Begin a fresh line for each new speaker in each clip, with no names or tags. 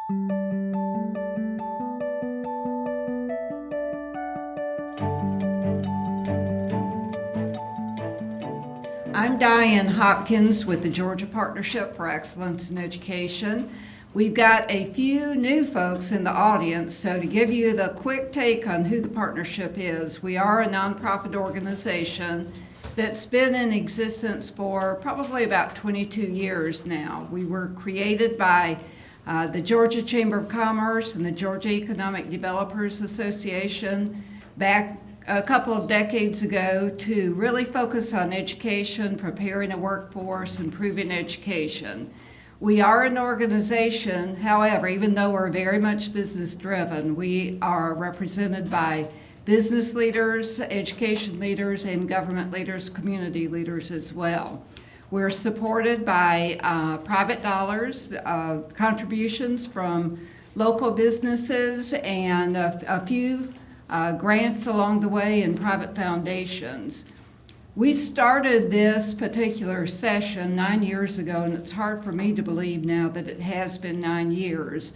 I'm Diane Hopkins with the Georgia Partnership for Excellence in Education. We've got a few new folks in the audience, so to give you the quick take on who the partnership is, we are a nonprofit organization that's been in existence for probably about 22 years now. We were created by the Georgia Chamber of Commerce and the Georgia Economic Developers Association back a couple of decades ago to really focus on education, preparing a workforce, improving education. We are an organization, however, even though we're very much business driven, we are represented by business leaders, education leaders, and government leaders, community leaders as well. We're supported by private dollars, contributions from local businesses, and a few grants along the way and private foundations. We started this particular session 9 years ago, and it's hard for me to believe now that it has been 9 years.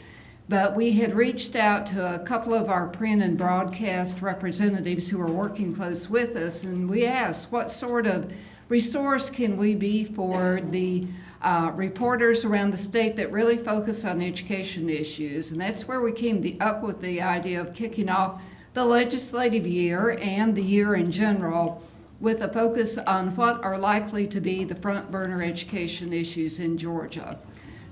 But we had reached out to a couple of our print and broadcast representatives who are working close with us, and we asked, what sort of resource can we be for the reporters around the state that really focus on education issues? And that's where we came up with the idea of kicking off the legislative year and the year in general with a focus on what are likely to be the front burner education issues in Georgia.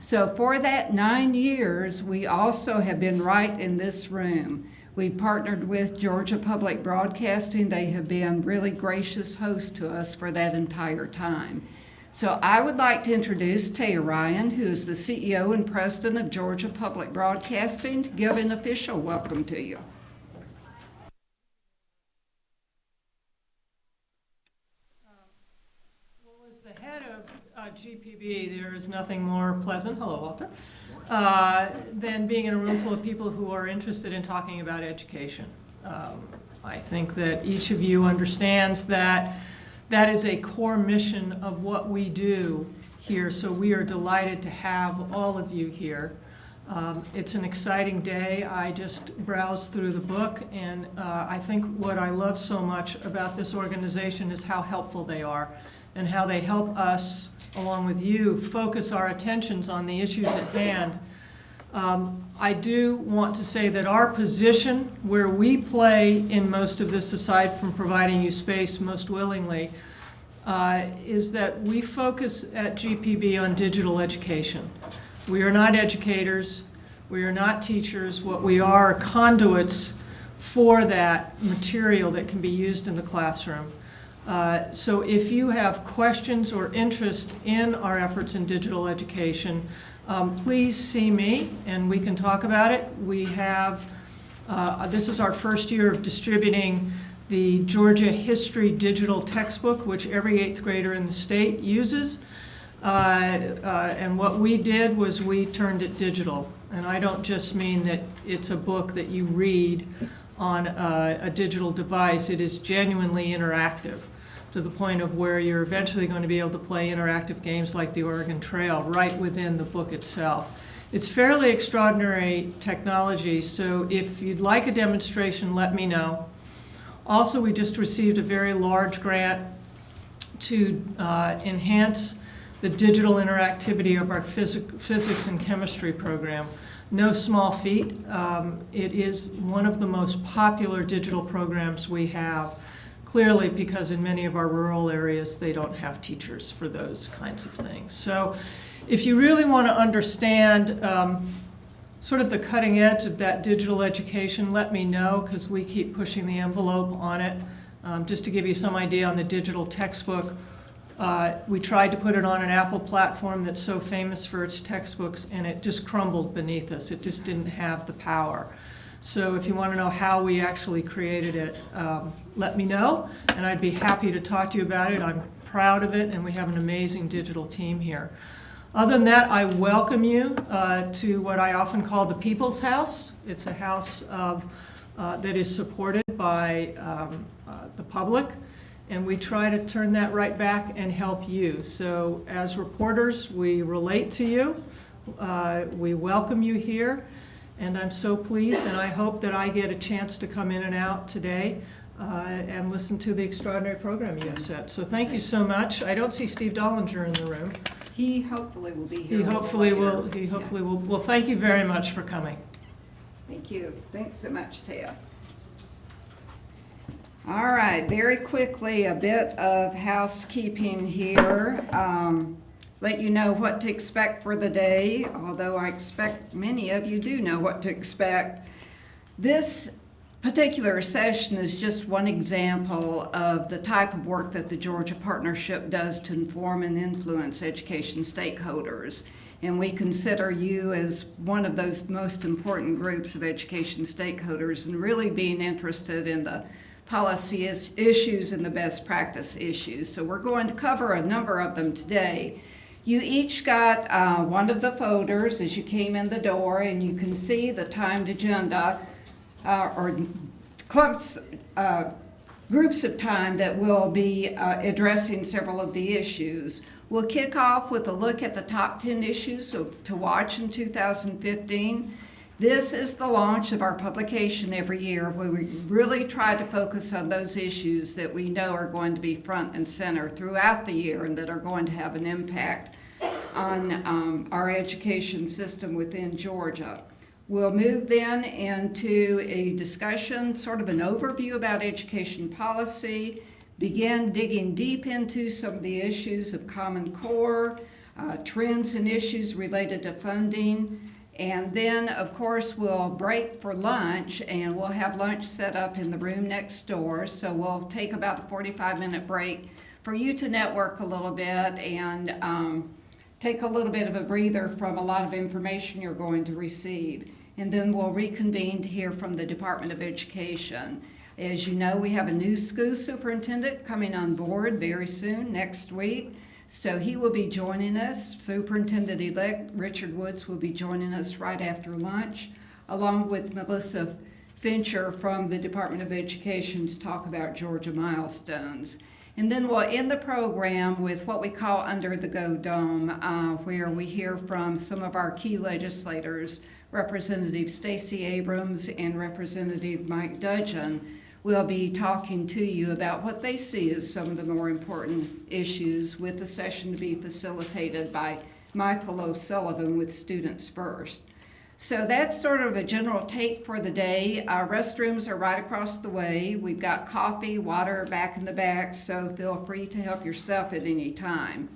So for that 9 years, we also have been right in this room. We've partnered with Georgia Public Broadcasting. They have been really gracious hosts to us for that entire time. So I would like to introduce Taya Ryan, who is the CEO and President of Georgia Public Broadcasting, to give an official welcome to you.
GPB, there is nothing more pleasant, hello Walter, than being in a room full of people who are interested in talking about education. I think that each of you understands that that is a core mission of what we do here, so we are delighted to have all of you here. It's an exciting day. I just browsed through the book, and I think what I love so much about this organization is how helpful they are and how they help us, along with you, focus our attentions on the issues at hand. I do want to say that our position, where we play in most of this, aside from providing you space most willingly, is that we focus at GPB on digital education. We are not educators, we are not teachers. What we are conduits for that material that can be used in the classroom. So if you have questions or interest in our efforts in digital education, please see me and we can talk about it. We have, this is our first year of distributing the Georgia History Digital Textbook, which every 8th grader in the state uses. And what we did was we turned it digital. And I don't just mean that it's a book that you read on a digital device. It is genuinely interactive, to the point of where you're eventually going to be able to play interactive games like the Oregon Trail right within the book itself. It's fairly extraordinary technology, so if you'd like a demonstration, let me know. Also, we just received a very large grant to enhance the digital interactivity of our physics and chemistry program. No small feat. It is one of the most popular digital programs we have. Clearly, because in many of our rural areas, they don't have teachers for those kinds of things. So if you really want to understand sort of the cutting edge of that digital education, let me know, because we keep pushing the envelope on it. Just to give you some idea on the digital textbook, we tried to put it on an Apple platform that's so famous for its textbooks, and it just crumbled beneath us. It just didn't have the power. So if you want to know how we actually created it, let me know, and I'd be happy to talk to you about it. I'm proud of it, and we have an amazing digital team here. Other than that, I welcome you to what I often call the People's House. It's a house that is supported by the public, and we try to turn that right back and help you. So as reporters, we relate to you. We welcome you here, and I'm so pleased, and I hope that I get a chance to come in and out today and listen to the extraordinary program you have set. So thank you so much. I don't see Steve Dollinger in the room.
He hopefully will be here.
He
a little
hopefully
later.
will. He hopefully will. Well, thank you very much for coming.
Thank you. Thanks so much, Tia. All right, very quickly, a bit of housekeeping here. Let you know what to expect for the day, although I expect many of you do know what to expect. This particular session is just one example of the type of work that the Georgia Partnership does to inform and influence education stakeholders. And we consider you as one of those most important groups of education stakeholders and really being interested in the policy issues and the best practice issues. So we're going to cover a number of them today. You each got one of the folders as you came in the door, and you can see the timed agenda or clumps, groups of time that will be addressing several of the issues. We'll kick off with a look at the top 10 issues to watch in 2015. This is the launch of our publication every year, where we really try to focus on those issues that we know are going to be front and center throughout the year and that are going to have an impact on our education system within Georgia. We'll move then into a discussion, sort of an overview about education policy, begin digging deep into some of the issues of Common Core, trends and issues related to funding. And then, of course, we'll break for lunch, and we'll have lunch set up in the room next door. So we'll take about a 45-minute break for you to network a little bit and take a little bit of a breather from a lot of information you're going to receive. And then we'll reconvene to hear from the Department of Education. As you know, we have a new school superintendent coming on board very soon, next week. So he will be joining us. Superintendent-elect Richard Woods will be joining us right after lunch, along with Melissa Fincher from the Department of Education to talk about Georgia milestones. And then we'll end the program with what we call Under the Go Dome, where we hear from some of our key legislators, Representative Stacey Abrams and Representative Mike Dudgeon. We'll be talking to you about what they see as some of the more important issues, with the session to be facilitated by Michael O'Sullivan with Students First. So that's sort of a general take for the day. Our restrooms are right across the way. We've got coffee, water back in the back, so feel free to help yourself at any time.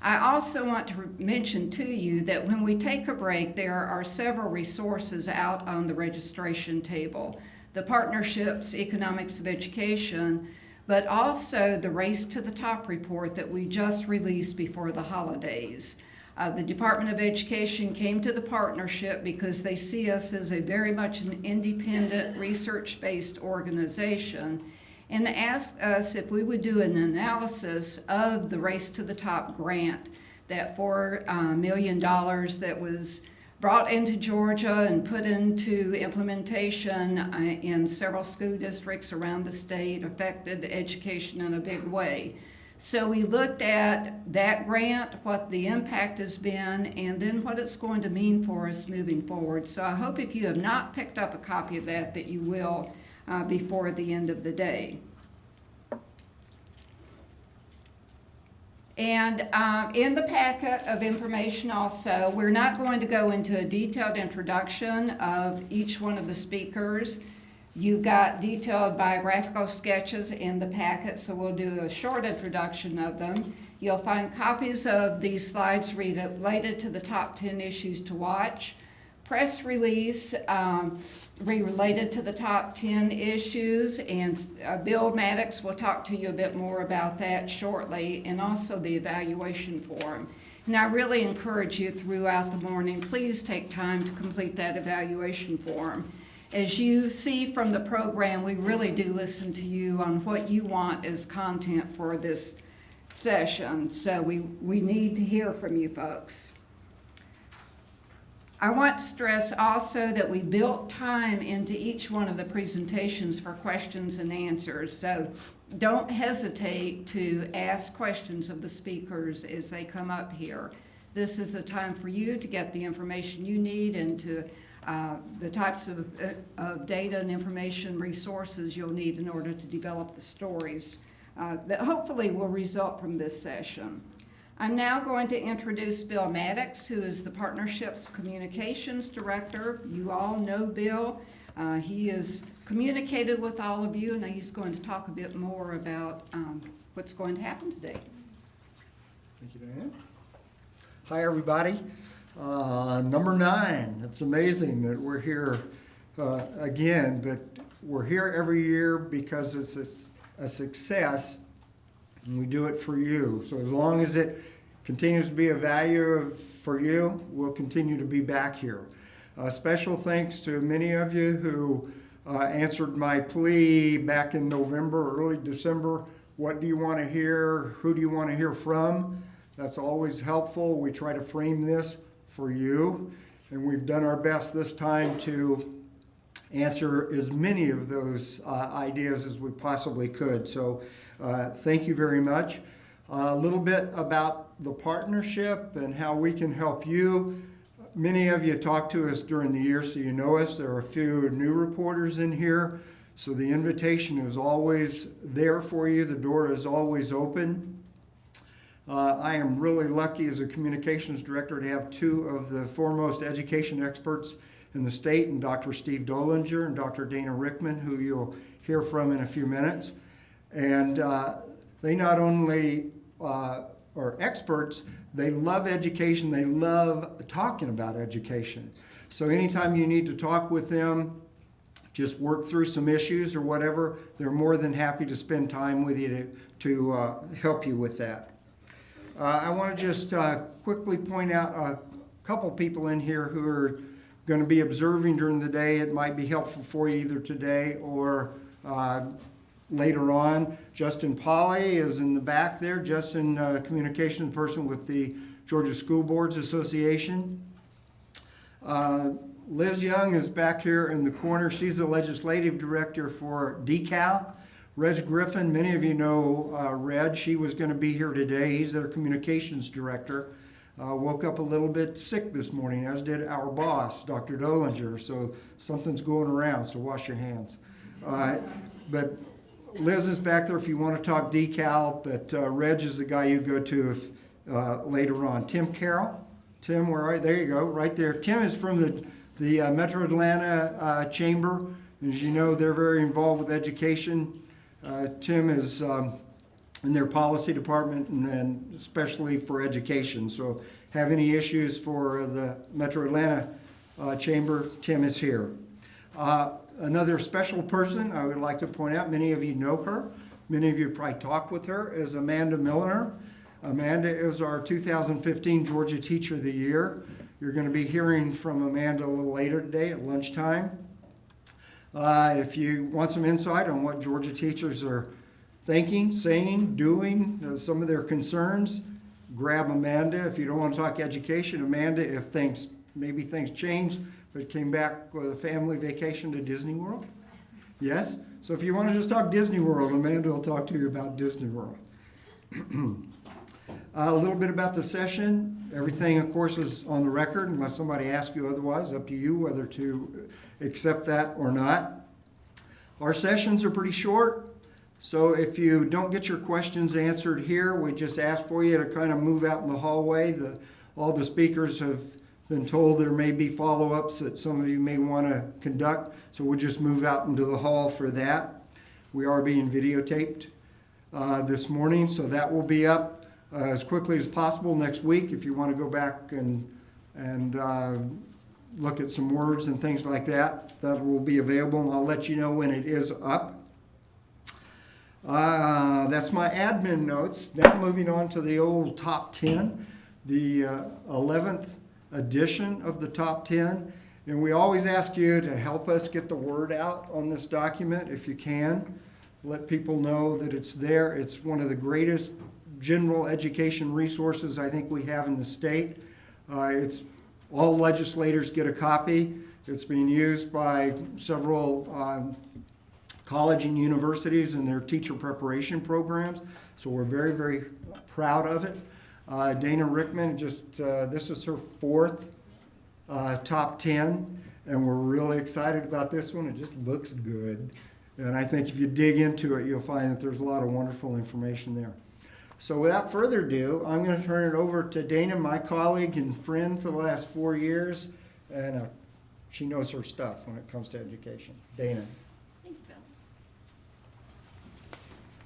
I also want to mention to you that when we take a break, there are several resources out on the registration table. The Partnership's Economics of Education, but also the Race to the Top report that we just released before the holidays. The Department of Education came to the Partnership because they see us as a very much an independent, research-based organization, and asked us if we would do an analysis of the Race to the Top grant, that $4 million that was brought into Georgia and put into implementation in several school districts around the state, affected education in a big way. So we looked at that grant, what the impact has been, and then what it's going to mean for us moving forward. So I hope if you have not picked up a copy of that, that you will before the end of the day. And in the packet of information also, we're not going to go into a detailed introduction of each one of the speakers. You've got detailed biographical sketches in the packet, so we'll do a short introduction of them. You'll find copies of these slides related to the top 10 issues to watch. Press release related to the top 10 issues, and Bill Maddox will talk to you a bit more about that shortly, and also the evaluation form. And I really encourage you throughout the morning, please take time to complete that evaluation form. As you see from the program, we really do listen to you on what you want as content for this session, so we need to hear from you folks. I want to stress also that we built time into each one of the presentations for questions and answers. So don't hesitate to ask questions of the speakers as they come up here. This is the time for you to get the information you need into the types of data and information resources you'll need in order to develop the stories that hopefully will result from this session. I'm now going to introduce Bill Maddox, who is the Partnership's Communications Director. You all know Bill. He has communicated with all of you, and he's going to talk a bit more about what's going to happen today.
Thank you, Diane. Hi, everybody. Number 9. It's amazing that we're here again, but we're here every year because it's a success, and we do it for you. So as long as it continues to be a value for you, we'll continue to be back here. Special thanks to many of you who answered my plea back in November, early December. What do you want to hear? Who do you want to hear from? That's always helpful. We try to frame this for you, and we've done our best this time to answer as many of those ideas as we possibly could. So thank you very much. A little bit about the partnership and how we can help you. Many of you talked to us during the year, so you know us. There are a few new reporters in here, so the invitation is always there for you. The door is always open. I am really lucky as a communications director to have 2 of the foremost education experts in the state, and Dr. Steve Dolinger and Dr. Dana Rickman, who you'll hear from in a few minutes. And they not only are experts, they love education, they love talking about education. So anytime you need to talk with them, just work through some issues or whatever, they're more than happy to spend time with you to help you with that. I want to just quickly point out a couple people in here who are going to be observing during the day. It might be helpful for you either today or later on. Justin Polly is in the back there. Justin, communications person with the Georgia School Boards Association. Liz Young is back here in the corner. She's the legislative director for DECAL. Reg Griffin, many of you know Reg. She was going to be here today. He's their communications director. Woke up a little bit sick this morning, as did our boss, Dr. Dolinger. So something's going around, so wash your hands. But Liz is back there if you want to talk decal, but Reg is the guy you go to if, later on. Tim Carroll. Tim, where are you? There you go, right there. Tim is from the Metro Atlanta Chamber. As you know, they're very involved with education. Tim is in their policy department and especially for education. So have any issues for the Metro Atlanta Chamber, Tim is here. Another special person I would like to point out, many of you know her, many of you probably talked with her, is Amanda Milliner. Amanda is our 2015 Georgia Teacher of the Year. You're going to be hearing from Amanda a little later today at lunchtime. If you want some insight on what Georgia teachers are thinking, saying, doing, some of their concerns, grab Amanda. If you don't want to talk education, Amanda, if maybe things changed, but came back with a family vacation to Disney World. Yes? So if you want to just talk Disney World, Amanda will talk to you about Disney World. A little bit about the session. Everything, of course, is on the record unless somebody asks you otherwise. Up to you whether to accept that or not. Our sessions are pretty short, so if you don't get your questions answered here, we just ask for you to kind of move out in the hallway. All the speakers have been told there may be follow-ups that some of you may want to conduct, so we'll just move out into the hall for that. We are being videotaped this morning, so that will be up as quickly as possible next week if you want to go back and look at some words and things like that. That will be available, and I'll let you know when it is up. That's my admin notes. Now moving on to the old top 10, the 11th edition of the top 10. And we always ask you to help us get the word out on this document if you can. Let people know that it's there. It's one of the greatest general education resources I think we have in the state. It's all legislators get a copy. It's being used by several college and universities in their teacher preparation programs. So we're very, very proud of it. Dana Rickman, this is her 4th top 10, and we're really excited about this one. It just looks good. And I think if you dig into it, you'll find that there's a lot of wonderful information there. So without further ado, I'm going to turn it over to Dana, my colleague and friend for the last 4 years, and she knows her stuff when it comes to education. Dana.
Thank you, Bill.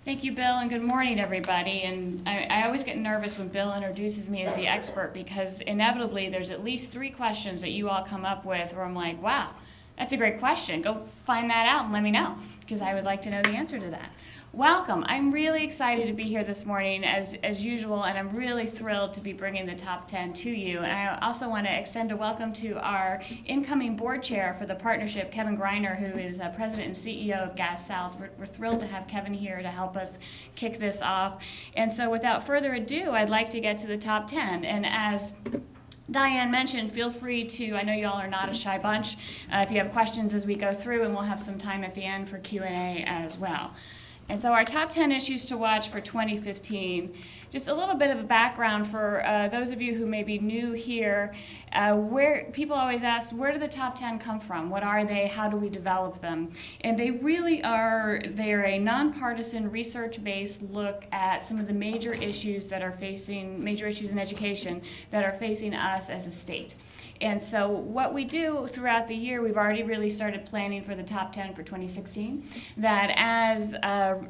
Thank you, Bill, and good morning, everybody. And I always get nervous when Bill introduces me as the expert because inevitably there's at least 3 questions that you all come up with where I'm like, wow, that's a great question. Go find that out and let me know because I would like to know the answer to that. Welcome. I'm really excited to be here this morning as usual, and I'm really thrilled to be bringing the top 10 to you. And I also want to extend a welcome to our incoming board chair for the partnership, Kevin Greiner, who is president and CEO of Gas South. We're thrilled to have Kevin here to help us kick this off. And so without further ado, I'd like to get to the top 10. And as Diane mentioned, feel free to, I know you all are not a shy bunch, if you have questions as we go through, and we'll have some time at the end for Q&A as well. And so our top 10 issues to watch for 2015, just a little bit of a background for those of you who may be new here. Where people always ask, where do the top 10 come from? What are they? How do we develop them? And they really are, they're a nonpartisan research-based look at some of the major issues that are facing, major issues in education that are facing us as a state. And so what we do throughout the year, we've already really started planning for the top 10 for 2016, that as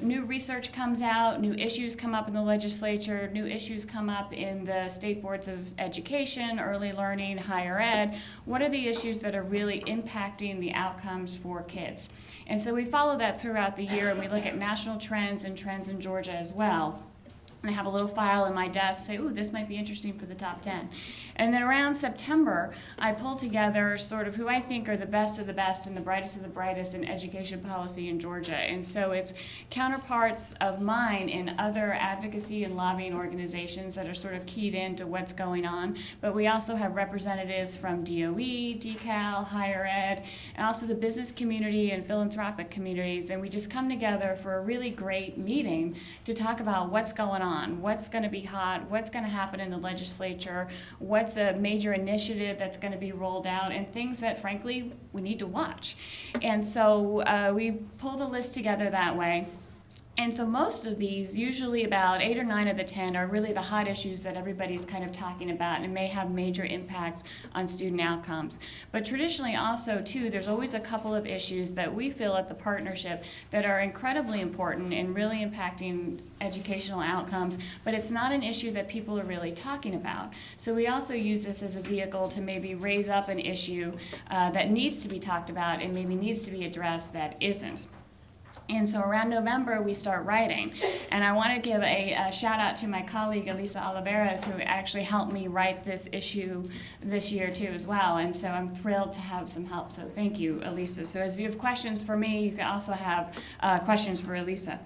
new research comes out, new issues come up in the legislature, new issues come up in the state boards of education, early learning, higher ed, what are the issues that are really impacting the outcomes for kids? And so we follow that throughout the year, and we look at national trends and trends in Georgia as well. And I have a little file in my desk to say, ooh, this might be interesting for the top 10. And then around September, I pull together sort of who I think are the best of the best and the brightest of the brightest in education policy in Georgia. And so it's counterparts of mine in other advocacy and lobbying organizations that are sort of keyed into what's going on. But we also have representatives from DOE, DeCal, higher ed, and also the business community and philanthropic communities. And we just come together for a really great meeting to talk about what's going on, what's going to be hot, what's going to happen in the legislature, what's a major initiative that's going to be rolled out, and things that, frankly, we need to watch. And so we pull the list together that way. And so most of these, usually about 8 or 9 of the 10, are really the hot issues that everybody's kind of talking about and may have major impacts on student outcomes. But traditionally also, too, there's always a couple of issues that we feel at the partnership that are incredibly important and really impacting educational outcomes, but it's not an issue that people are really talking about. So we also use this as a vehicle to maybe raise up an issue that needs to be talked about and maybe needs to be addressed that isn't. And so around November, we start writing. And I want to give a shout out to my colleague, Elisa Oliveras, who actually helped me write this issue this year, too, as well. And so I'm thrilled to have some help. So thank you, Elisa. So as you have questions for me, you can also have questions for Elisa.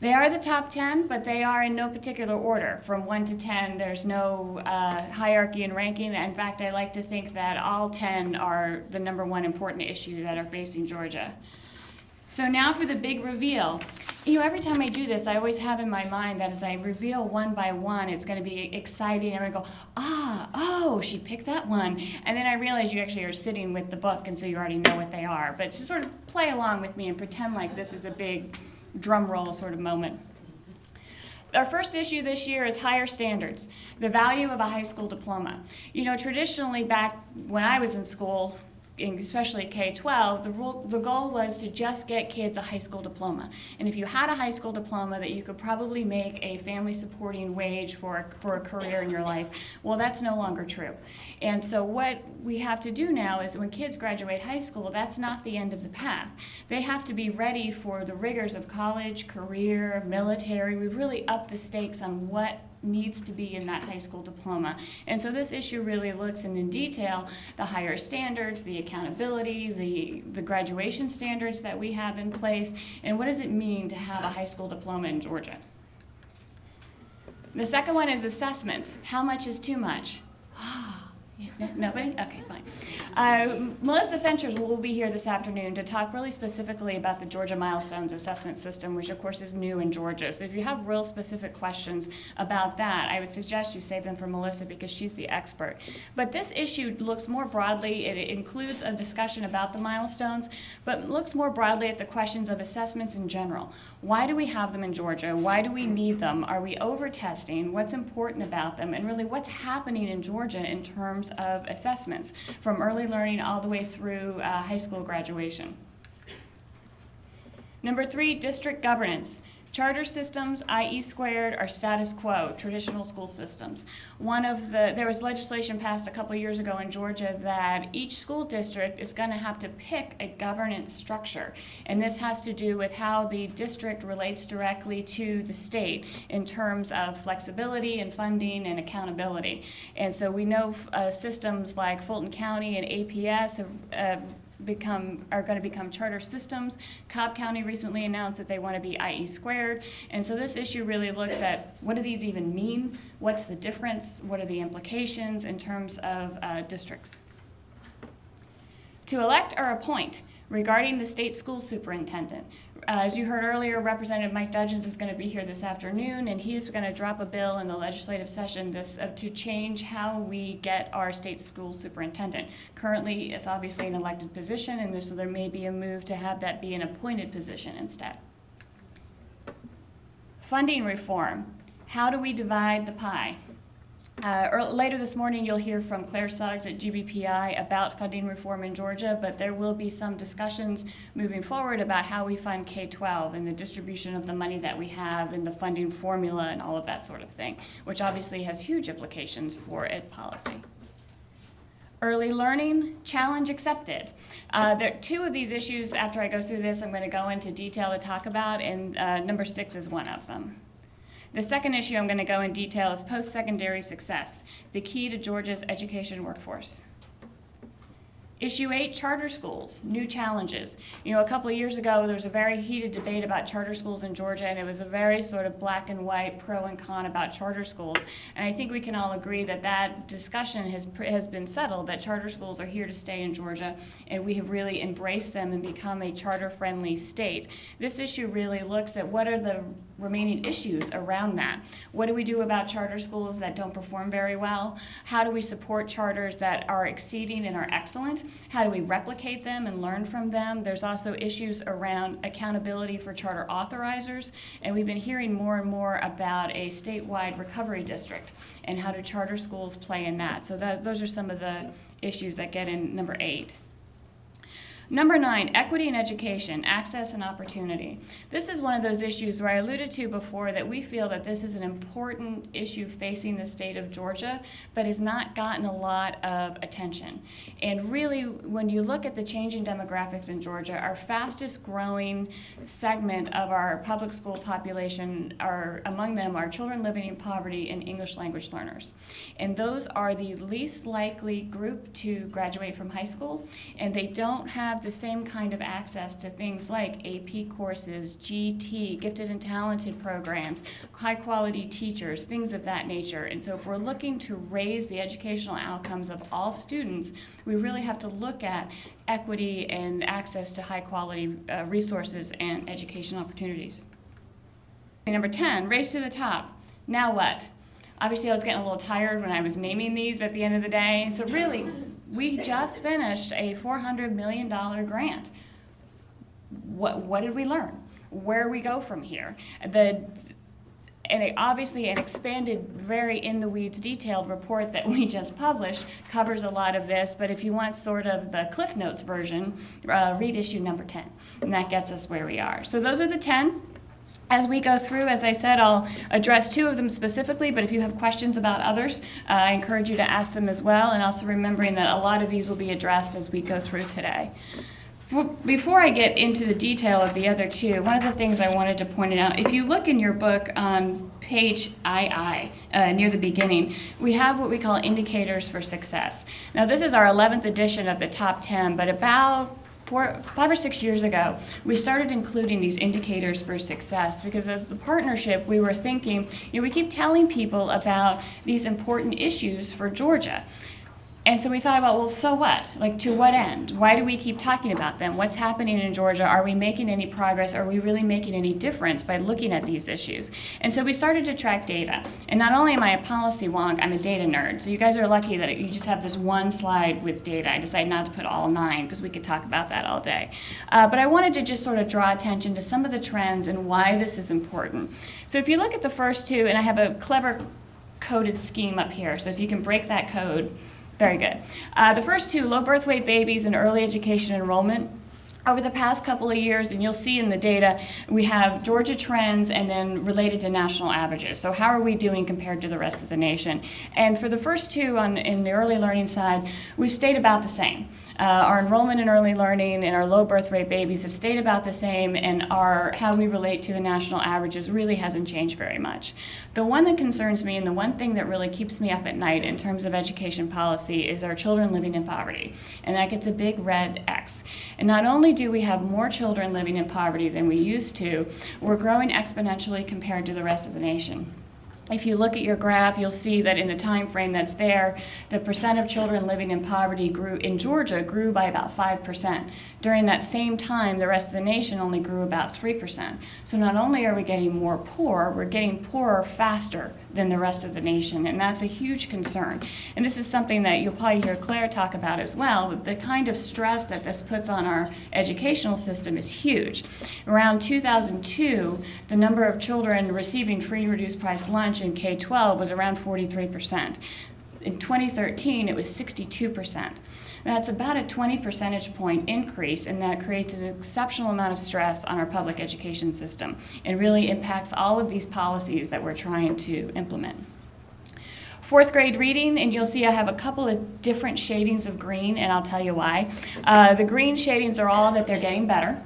They are the top 10, but they are in no particular order. From 1 to 10, there's no hierarchy and ranking. In fact, I like to think that all 10 are the #1 important issue that are facing Georgia. So now for the big reveal. You know, every time I do this, I always have in my mind that as I reveal one by one, it's going to be exciting. I'm going to go, oh, she picked that one. And then I realize you actually are sitting with the book, and so you already know what they are. But just sort of play along with me and pretend like this is a big drum roll sort of moment. Our first issue this year is higher standards, the value of a high school diploma. You know, traditionally back when I was in school, especially K-12, the goal was to just get kids a high school diploma. And if you had a high school diploma that you could probably make a family supporting wage for a career in your life, well, that's no longer true. And so what we have to do now is when kids graduate high school, that's not the end of the path. They have to be ready for the rigors of college, career, military. We've really upped the stakes on what needs to be in that high school diploma. And so this issue really looks in detail the higher standards, the accountability, the graduation standards that we have in place, and what does it mean to have a high school diploma in Georgia. The second one is assessments. How much is too much? Nobody? Okay, fine. Melissa Finchers will be here this afternoon to talk really specifically about the Georgia Milestones Assessment System, which of course is new in Georgia. So if you have real specific questions about that, I would suggest you save them for Melissa because she's the expert. But this issue looks more broadly, it includes a discussion about the milestones, but looks more broadly at the questions of assessments in general. Why do we have them in Georgia? Why do we need them? Are we over-testing? What's important about them? And really, what's happening in Georgia in terms of assessments, from early learning all the way through high school graduation? Number 3, district governance. Charter systems, i.e. squared, are status quo, traditional school systems. There was legislation passed a couple years ago in Georgia that each school district is going to have to pick a governance structure. And this has to do with how the district relates directly to the state in terms of flexibility and funding and accountability. And so we know systems like Fulton County and APS have are going to become charter systems. Cobb County recently announced that they want to be IE squared. And so this issue really looks at what do these even mean? What's the difference? What are the implications in terms of districts? To elect or appoint regarding the state school superintendent. As you heard earlier, Representative Mike Dudgeons is going to be here this afternoon, and he is going to drop a bill in the legislative session to change how we get our state school superintendent. Currently, it's obviously an elected position, and so there may be a move to have that be an appointed position instead. Funding reform. How do we divide the pie? Later this morning, you'll hear from Claire Suggs at GBPI about funding reform in Georgia, but there will be some discussions moving forward about how we fund K-12 and the distribution of the money that we have and the funding formula and all of that sort of thing, which obviously has huge implications for ed policy. Early learning, challenge accepted. There are 2 of these issues. After I go through this, I'm going to go into detail to talk about, and number 6 is one of them. The second issue I'm going to go in detail is post-secondary success, the key to Georgia's education workforce. Issue 8, charter schools, new challenges. You know, a couple of years ago, there was a very heated debate about charter schools in Georgia, and it was a very sort of black and white, pro and con about charter schools. And I think we can all agree that that discussion has been settled, that charter schools are here to stay in Georgia, and we have really embraced them and become a charter-friendly state. This issue really looks at what are the remaining issues around that. What do we do about charter schools that don't perform very well? How do we support charters that are exceeding and are excellent? How do we replicate them and learn from them? There's also issues around accountability for charter authorizers, and we've been hearing more and more about a statewide recovery district and how do charter schools play in that. So those are some of the issues that get in number 8. Number 9, equity in education, access and opportunity. This is one of those issues where I alluded to before that we feel that this is an important issue facing the state of Georgia, but has not gotten a lot of attention. And really, when you look at the changing demographics in Georgia, our fastest growing segment of our public school population among them are children living in poverty and English language learners. And those are the least likely group to graduate from high school, and they don't have the same kind of access to things like AP courses, GT, gifted and talented programs, high quality teachers, things of that nature. And so if we're looking to raise the educational outcomes of all students, we really have to look at equity and access to high quality resources and education opportunities. Number 10, race to the top. Now what? Obviously I was getting a little tired when I was naming these, but at the end of the day, so really, we just finished a $400 million grant. What did we learn? Where do we go from here? Obviously an expanded, very in-the-weeds detailed report that we just published covers a lot of this, but if you want sort of the Cliff Notes version, read issue number 10, and that gets us where we are. So those are the 10. As we go through, as I said, I'll address 2 of them specifically, but if you have questions about others, I encourage you to ask them as well, and also remembering that a lot of these will be addressed as we go through today. Before I get into the detail of the other 2, one of the things I wanted to point out, if you look in your book on page II, near the beginning, we have what we call indicators for success. Now this is our 11th edition of the top 10, but about 5 or 6 years ago, we started including these indicators for success because as the partnership, we were thinking, we keep telling people about these important issues for Georgia. And so we thought about, well, so what? Like, to what end? Why do we keep talking about them? What's happening in Georgia? Are we making any progress? Are we really making any difference by looking at these issues? And so we started to track data. And not only am I a policy wonk, I'm a data nerd. So you guys are lucky that you just have this one slide with data. I decided not to put all 9 because we could talk about that all day. But I wanted to just sort of draw attention to some of the trends and why this is important. So if you look at the first two, and I have a clever coded scheme up here, so if you can break that code, very good. The first two, low birth weight babies and early education enrollment. Over the past couple of years, and you'll see in the data, we have Georgia trends and then related to national averages. So how are we doing compared to the rest of the nation? And for the first two in the early learning side, we've stayed about the same. Our enrollment in early learning and our low birth rate babies have stayed about the same, and how we relate to the national averages really hasn't changed very much. The one that concerns me, and the one thing that really keeps me up at night in terms of education policy, is our children living in poverty, and that gets a big red X. And not only do we have more children living in poverty than we used to, we're growing exponentially compared to the rest of the nation. If you look at your graph, you'll see that in the time frame that's there, the percent of children living in poverty in Georgia grew by about 5%. During that same time, the rest of the nation only grew about 3%. So not only are we getting more poor, we're getting poorer faster than the rest of the nation, and that's a huge concern. And this is something that you'll probably hear Claire talk about as well. The kind of stress that this puts on our educational system is huge. Around 2002, the number of children receiving free reduced price lunch in K-12 was around 43%. In 2013, it was 62%. That's about a 20 percentage point increase, and that creates an exceptional amount of stress on our public education system and really impacts all of these policies that we're trying to implement. Fourth grade reading, and you'll see I have a couple of different shadings of green, and I'll tell you why. The green shadings are all that they're getting better.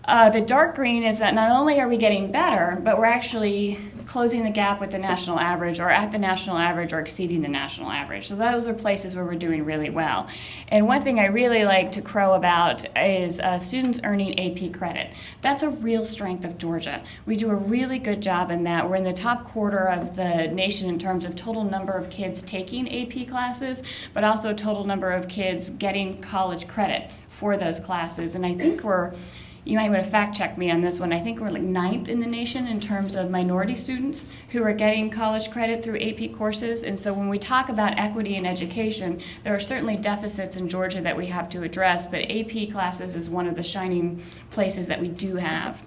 The dark green is that not only are we getting better, but we're actually closing the gap with the national average, or at the national average, or exceeding the national average. So those are places where we're doing really well. And one thing I really like to crow about is students earning AP credit. That's a real strength of Georgia. We do a really good job in that. We're in the top quarter of the nation in terms of total number of kids taking AP classes, but also total number of kids getting college credit for those classes. And I think you might want to fact check me on this one. I think we're like 9th in the nation in terms of minority students who are getting college credit through AP courses. And so when we talk about equity in education, there are certainly deficits in Georgia that we have to address, but AP classes is one of the shining places that we do have.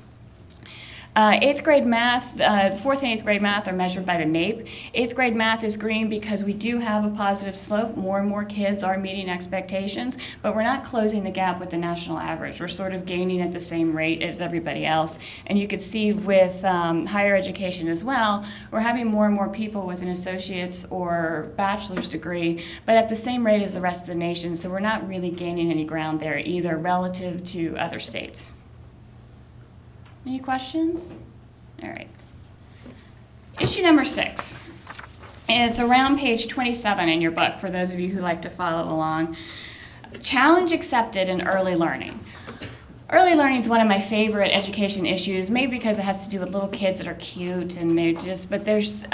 8th grade math, 4th and 8th grade math are measured by the NAEP. 8th grade math is green because we do have a positive slope. More and more kids are meeting expectations, but we're not closing the gap with the national average. We're sort of gaining at the same rate as everybody else. And you could see with higher education as well, we're having more and more people with an associate's or bachelor's degree, but at the same rate as the rest of the nation. So we're not really gaining any ground there either relative to other states. Any questions? All right. Issue number 6. And it's around page 27 in your book for those of you who like to follow along. Challenge accepted in early learning. Early learning is one of my favorite education issues, maybe because it has to do with little kids that are cute and but there's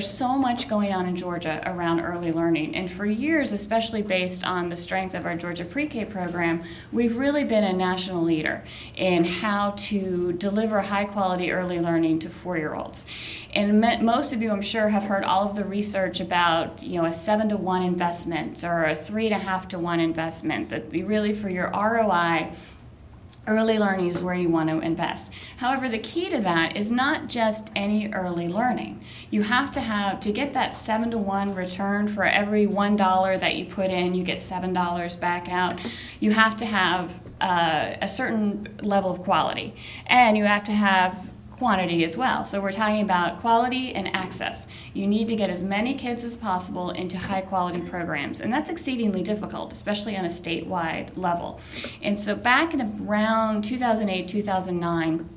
so much going on in Georgia around early learning. And for years, especially based on the strength of our Georgia Pre-K program, we've really been a national leader in how to deliver high quality early learning to 4-year-olds. And most of you, I'm sure, have heard all of the research about, a 7-to-1 investment or a 3.5-to-1 investment, that really for your ROI, early learning is where you want to invest. However, the key to that is not just any early learning. You have to get that 7-to-1 return for every $1 that you put in, you get $7 back out. You have to have a certain level of quality, and you have to have quantity as well. So we're talking about quality and access. You need to get as many kids as possible into high quality programs, and that's exceedingly difficult, especially on a statewide level. And so back in around 2008, 2009,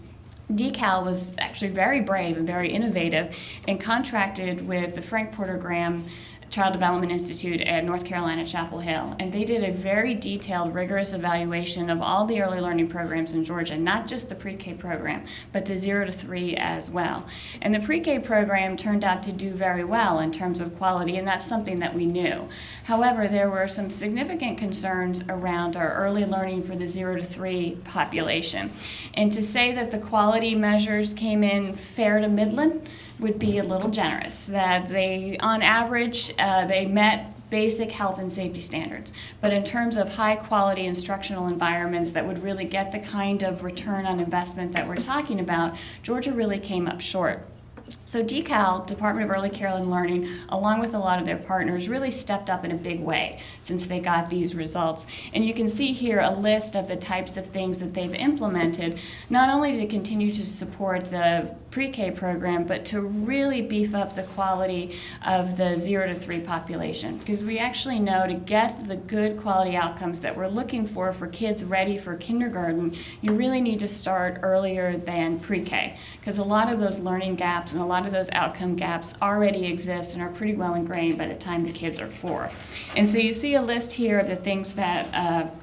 DeKalb was actually very brave and very innovative and contracted with the Frank Porter Graham Child Development Institute at North Carolina Chapel Hill, and they did a very detailed, rigorous evaluation of all the early learning programs in Georgia, not just the pre-K program, but the 0 to 3 as well. And the pre-K program turned out to do very well in terms of quality, and that's something that we knew. However, there were some significant concerns around our early learning for the 0 to 3 population. And to say that the quality measures came in fair to Midland would be a little generous, that they, on average, they met basic health and safety standards. But in terms of high quality instructional environments that would really get the kind of return on investment that we're talking about, Georgia really came up short. So DeKalb, Department of Early Care and Learning, along with a lot of their partners, really stepped up in a big way since they got these results. And you can see here a list of the types of things that they've implemented, not only to continue to support the pre-K program, but to really beef up the quality of the 0 to 3 population. Because we actually know to get the good quality outcomes that we're looking for kids ready for kindergarten, you really need to start earlier than pre-K. Because a lot of those learning gaps and a lot of those outcome gaps already exist and are pretty well ingrained by the time the kids are 4. And so you see a list here of the things that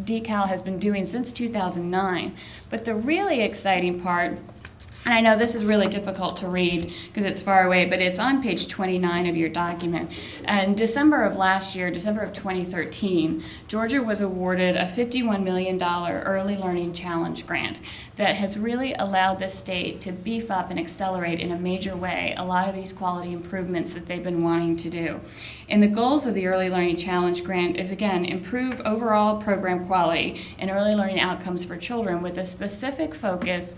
DeKalb has been doing since 2009. But the really exciting part, and I know this is really difficult to read because it's far away, but it's on page 29 of your document. And December of last year, December of 2013, Georgia was awarded a $51 million Early Learning Challenge grant that has really allowed the state to beef up and accelerate in a major way a lot of these quality improvements that they've been wanting to do. And the goals of the Early Learning Challenge grant is, again, improve overall program quality and early learning outcomes for children with a specific focus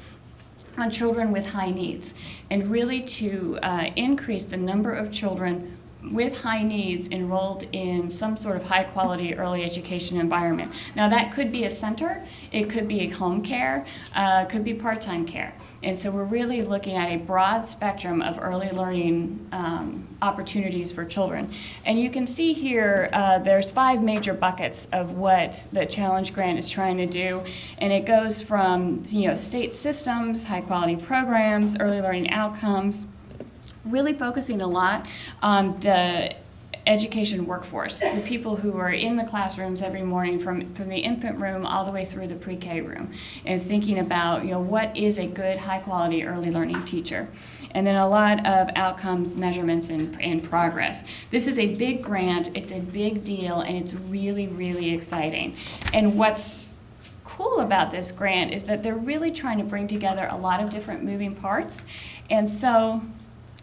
on children with high needs, and really to increase the number of children with high needs enrolled in some sort of high quality early education environment. Now that could be a center, it could be home care, could be part-time care. And so we're really looking at a broad spectrum of early learning opportunities for children. And you can see here there's 5 major buckets of what the Challenge Grant is trying to do. And it goes from state systems, high quality programs, early learning outcomes, really focusing a lot on the education workforce, the people who are in the classrooms every morning from the infant room all the way through the pre-K room, and thinking about what is a good high quality early learning teacher. And then a lot of outcomes, measurements, and progress. This is a big grant, it's a big deal, and it's really, really exciting. And what's cool about this grant is that they're really trying to bring together a lot of different moving parts. And so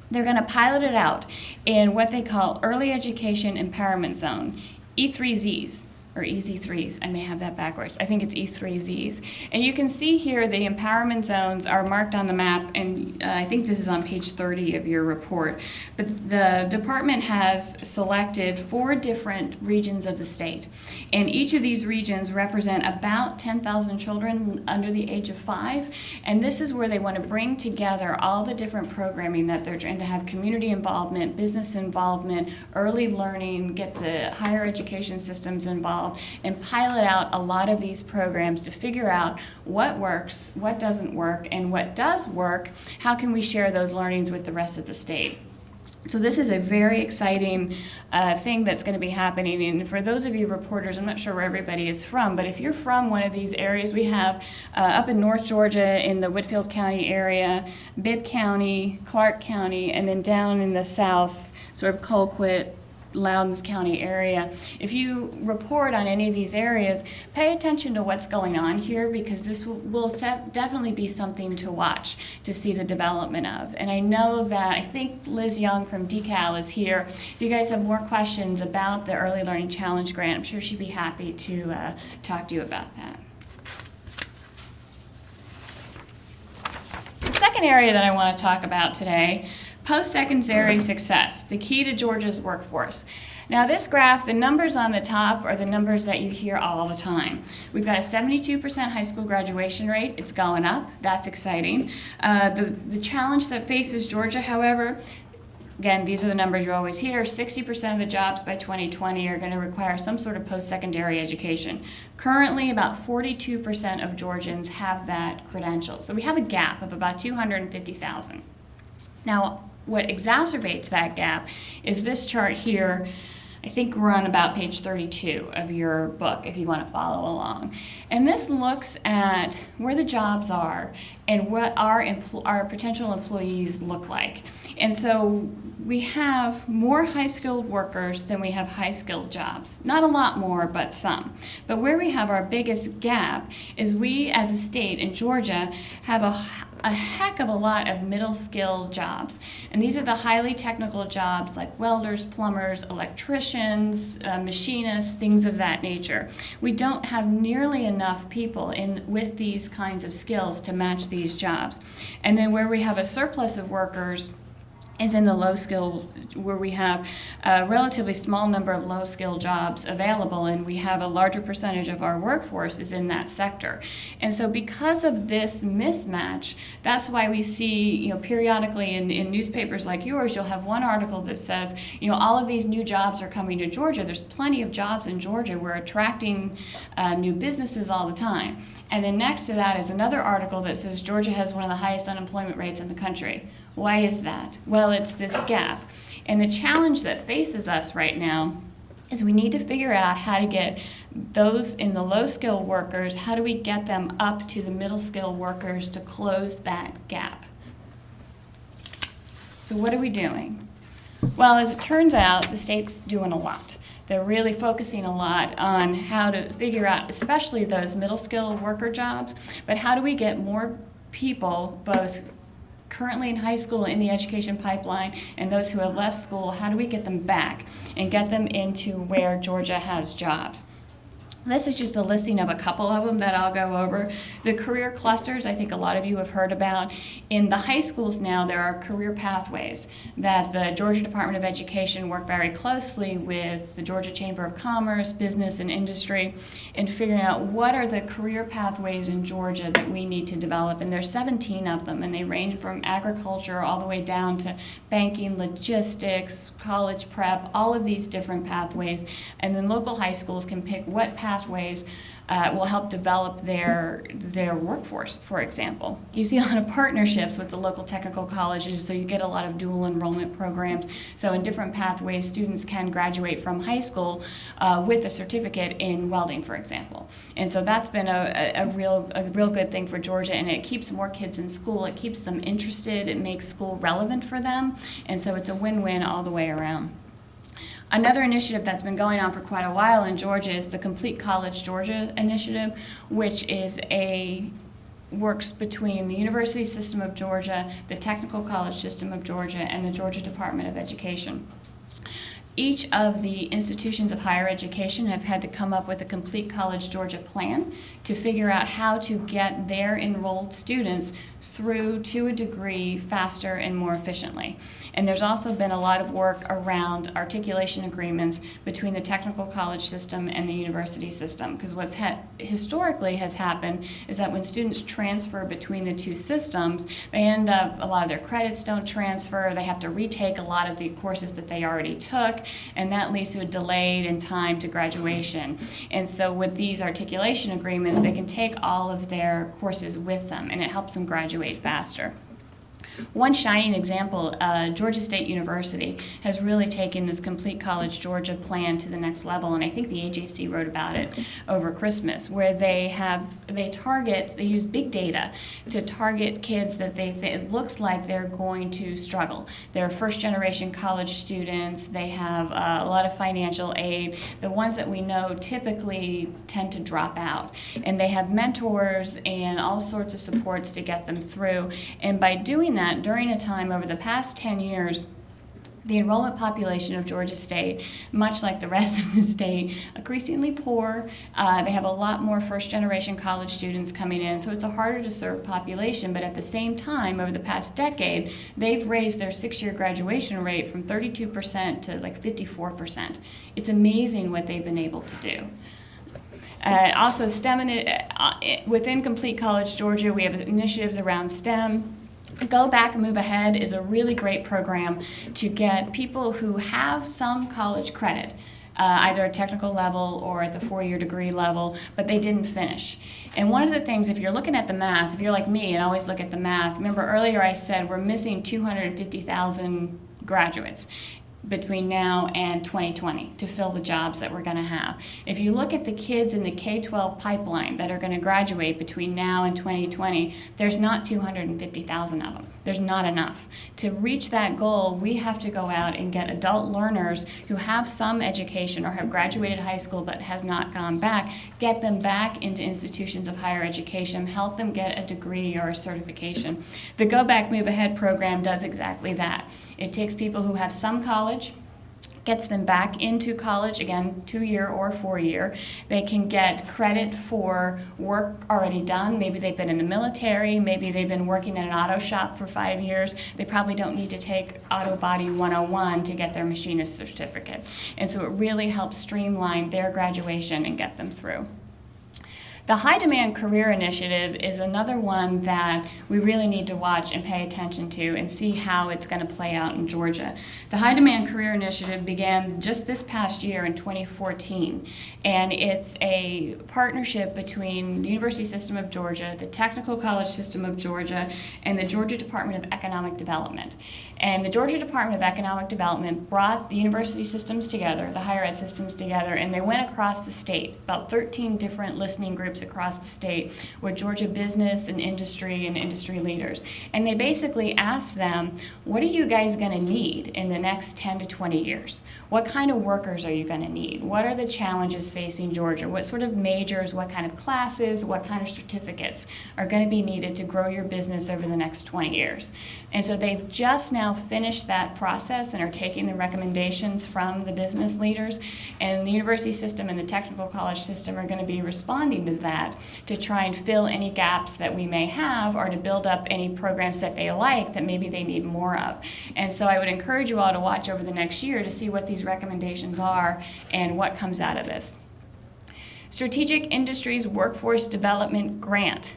they're going to pilot it out in what they call Early Education Empowerment Zone, E3Zs, or EZ3s. I may have that backwards. I think it's E3Zs. And you can see here the empowerment zones are marked on the map, and I think this is on page 30 of your report. But the department has selected 4 different regions of the state. And each of these regions represent about 10,000 children under the age of 5. And this is where they want to bring together all the different programming that they're trying to have: community involvement, business involvement, early learning, get the higher education systems involved, and pilot out a lot of these programs to figure out what works, what doesn't work, and what does work, how can we share those learnings with the rest of the state. So this is a very exciting thing that's going to be happening. And for those of you reporters, I'm not sure where everybody is from, but if you're from one of these areas, we have up in North Georgia in the Whitfield County area, Bibb County, Clark County, and then down in the south, sort of Colquitt, Loudons County area. If you report on any of these areas, pay attention to what's going on here, because this will definitely be something to watch to see the development of. And I know that, I think Liz Young from DeKalb is here. If you guys have more questions about the Early Learning Challenge Grant, I'm sure she'd be happy to talk to you about that. The second area that I want to talk about today: post-secondary success, the key to Georgia's workforce. Now this graph, the numbers on the top are the numbers that you hear all the time. We've got a 72% high school graduation rate. It's going up. That's exciting. The challenge that faces Georgia, however, again, these are the numbers you always hear: 60% of the jobs by 2020 are going to require some sort of post-secondary education. Currently, about 42% of Georgians have that credential. So we have a gap of about 250,000. Now, what exacerbates that gap is this chart here. I think we're on about page 32 of your book if you want to follow along. And this looks at where the jobs are and what our potential employees look like. And so we have more high-skilled workers than we have high-skilled jobs. Not a lot more, but some. But where we have our biggest gap is we, as a state in Georgia, have a heck of a lot of middle-skilled jobs. And these are the highly technical jobs like welders, plumbers, electricians, machinists, things of that nature. We don't have nearly enough people with these kinds of skills to match these jobs. And then where we have a surplus of workers is in the low skill, where we have a relatively small number of low skill jobs available, and we have a larger percentage of our workforce is in that sector. And so because of this mismatch, that's why we see, periodically in newspapers like yours, you'll have one article that says, all of these new jobs are coming to Georgia. There's plenty of jobs in Georgia. We're attracting new businesses all the time. And then next to that is another article that says Georgia has one of the highest unemployment rates in the country. Why is that? Well, it's this gap. And the challenge that faces us right now is we need to figure out how to get those in the low-skill workers, how do we get them up to the middle-skill workers to close that gap? So what are we doing? Well, as it turns out, the state's doing a lot. They're really focusing a lot on how to figure out, especially those middle-skill worker jobs, but how do we get more people, both currently in high school in the education pipeline and those who have left school, how do we get them back and get them into where Georgia has jobs? This is just a listing of a couple of them that I'll go over. The career clusters, I think a lot of you have heard about. In the high schools now, there are career pathways that the Georgia Department of Education work very closely with the Georgia Chamber of Commerce, Business and Industry, in figuring out what are the career pathways in Georgia that we need to develop. And there's 17 of them, and they range from agriculture all the way down to banking, logistics, college prep, all of these different pathways. And then local high schools can pick what pathways will help develop their workforce, for example. You see a lot of partnerships with the local technical colleges, so you get a lot of dual enrollment programs. So in different pathways, students can graduate from high school with a certificate in welding, for example. And so that's been a real good thing for Georgia, and it keeps more kids in school. It keeps them interested. It makes school relevant for them. And so it's a win-win all the way around. Another initiative that's been going on for quite a while in Georgia is the Complete College Georgia initiative, which is works between the University System of Georgia, the Technical College System of Georgia, and the Georgia Department of Education. Each of the institutions of higher education have had to come up with a Complete College Georgia plan to figure out how to get their enrolled students through to a degree faster and more efficiently. And there's also been a lot of work around articulation agreements between the technical college system and the university system, because what's historically has happened is that when students transfer between the two systems, they end up, a lot of their credits don't transfer, they have to retake a lot of the courses that they already took, and that leads to a delay in time to graduation. And so with these articulation agreements, they can take all of their courses with them, and it helps them graduate faster. One shining example, Georgia State University has really taken this Complete College Georgia plan to the next level, and I think the AJC wrote about it over Christmas, where they use big data to target kids that it looks like they're going to struggle. They're first-generation college students, they have a lot of financial aid, the ones that we know typically tend to drop out, and they have mentors and all sorts of supports to get them through, and by doing that, during a time over the past 10 years, the enrollment population of Georgia State, much like the rest of the state, increasingly poor. They have a lot more first-generation college students coming in, so it's a harder to serve population, but at the same time, over the past decade, they've raised their 6-year graduation rate from 32% to like 54%. It's amazing what they've been able to do. Also, STEM, within Complete College Georgia, we have initiatives around STEM. Go Back and Move Ahead is a really great program to get people who have some college credit either at technical level or at the 4-year degree level, but they didn't finish. And one of the things, if you're looking at the math, if you're like me and always look at the math, remember earlier I said we're missing 250,000 graduates between now and 2020 to fill the jobs that we're going to have. If you look at the kids in the K-12 pipeline that are going to graduate between now and 2020, there's not 250,000 of them. There's not enough. To reach that goal, we have to go out and get adult learners who have some education or have graduated high school but have not gone back, get them back into institutions of higher education, help them get a degree or a certification. The Go Back, Move Ahead program does exactly that. It takes people who have some college, gets them back into college, again, 2-year or 4-year. They can get credit for work already done. Maybe they've been in the military, maybe they've been working in an auto shop for 5 years. They probably don't need to take Auto Body 101 to get their machinist certificate. And so it really helps streamline their graduation and get them through. The High Demand Career Initiative is another one that we really need to watch and pay attention to and see how it's going to play out in Georgia. The High Demand Career Initiative began just this past year in 2014, and it's a partnership between the University System of Georgia, the Technical College System of Georgia, and the Georgia Department of Economic Development. And the Georgia Department of Economic Development brought the university systems together, the higher ed systems together, and they went across the state, about 13 different listening groups across the state with Georgia business and industry leaders. And they basically asked them, what are you guys going to need in the next 10 to 20 years? What kind of workers are you going to need? What are the challenges facing Georgia? What sort of majors, what kind of classes, what kind of certificates are going to be needed to grow your business over the next 20 years? And so they've just now finished that process and are taking the recommendations from the business leaders. And the university system and the technical college system are going to be responding to that to try and fill any gaps that we may have or to build up any programs that they like that maybe they need more of. And so I would encourage you all to watch over the next year to see what these recommendations are and what comes out of this. Strategic Industries Workforce Development Grant.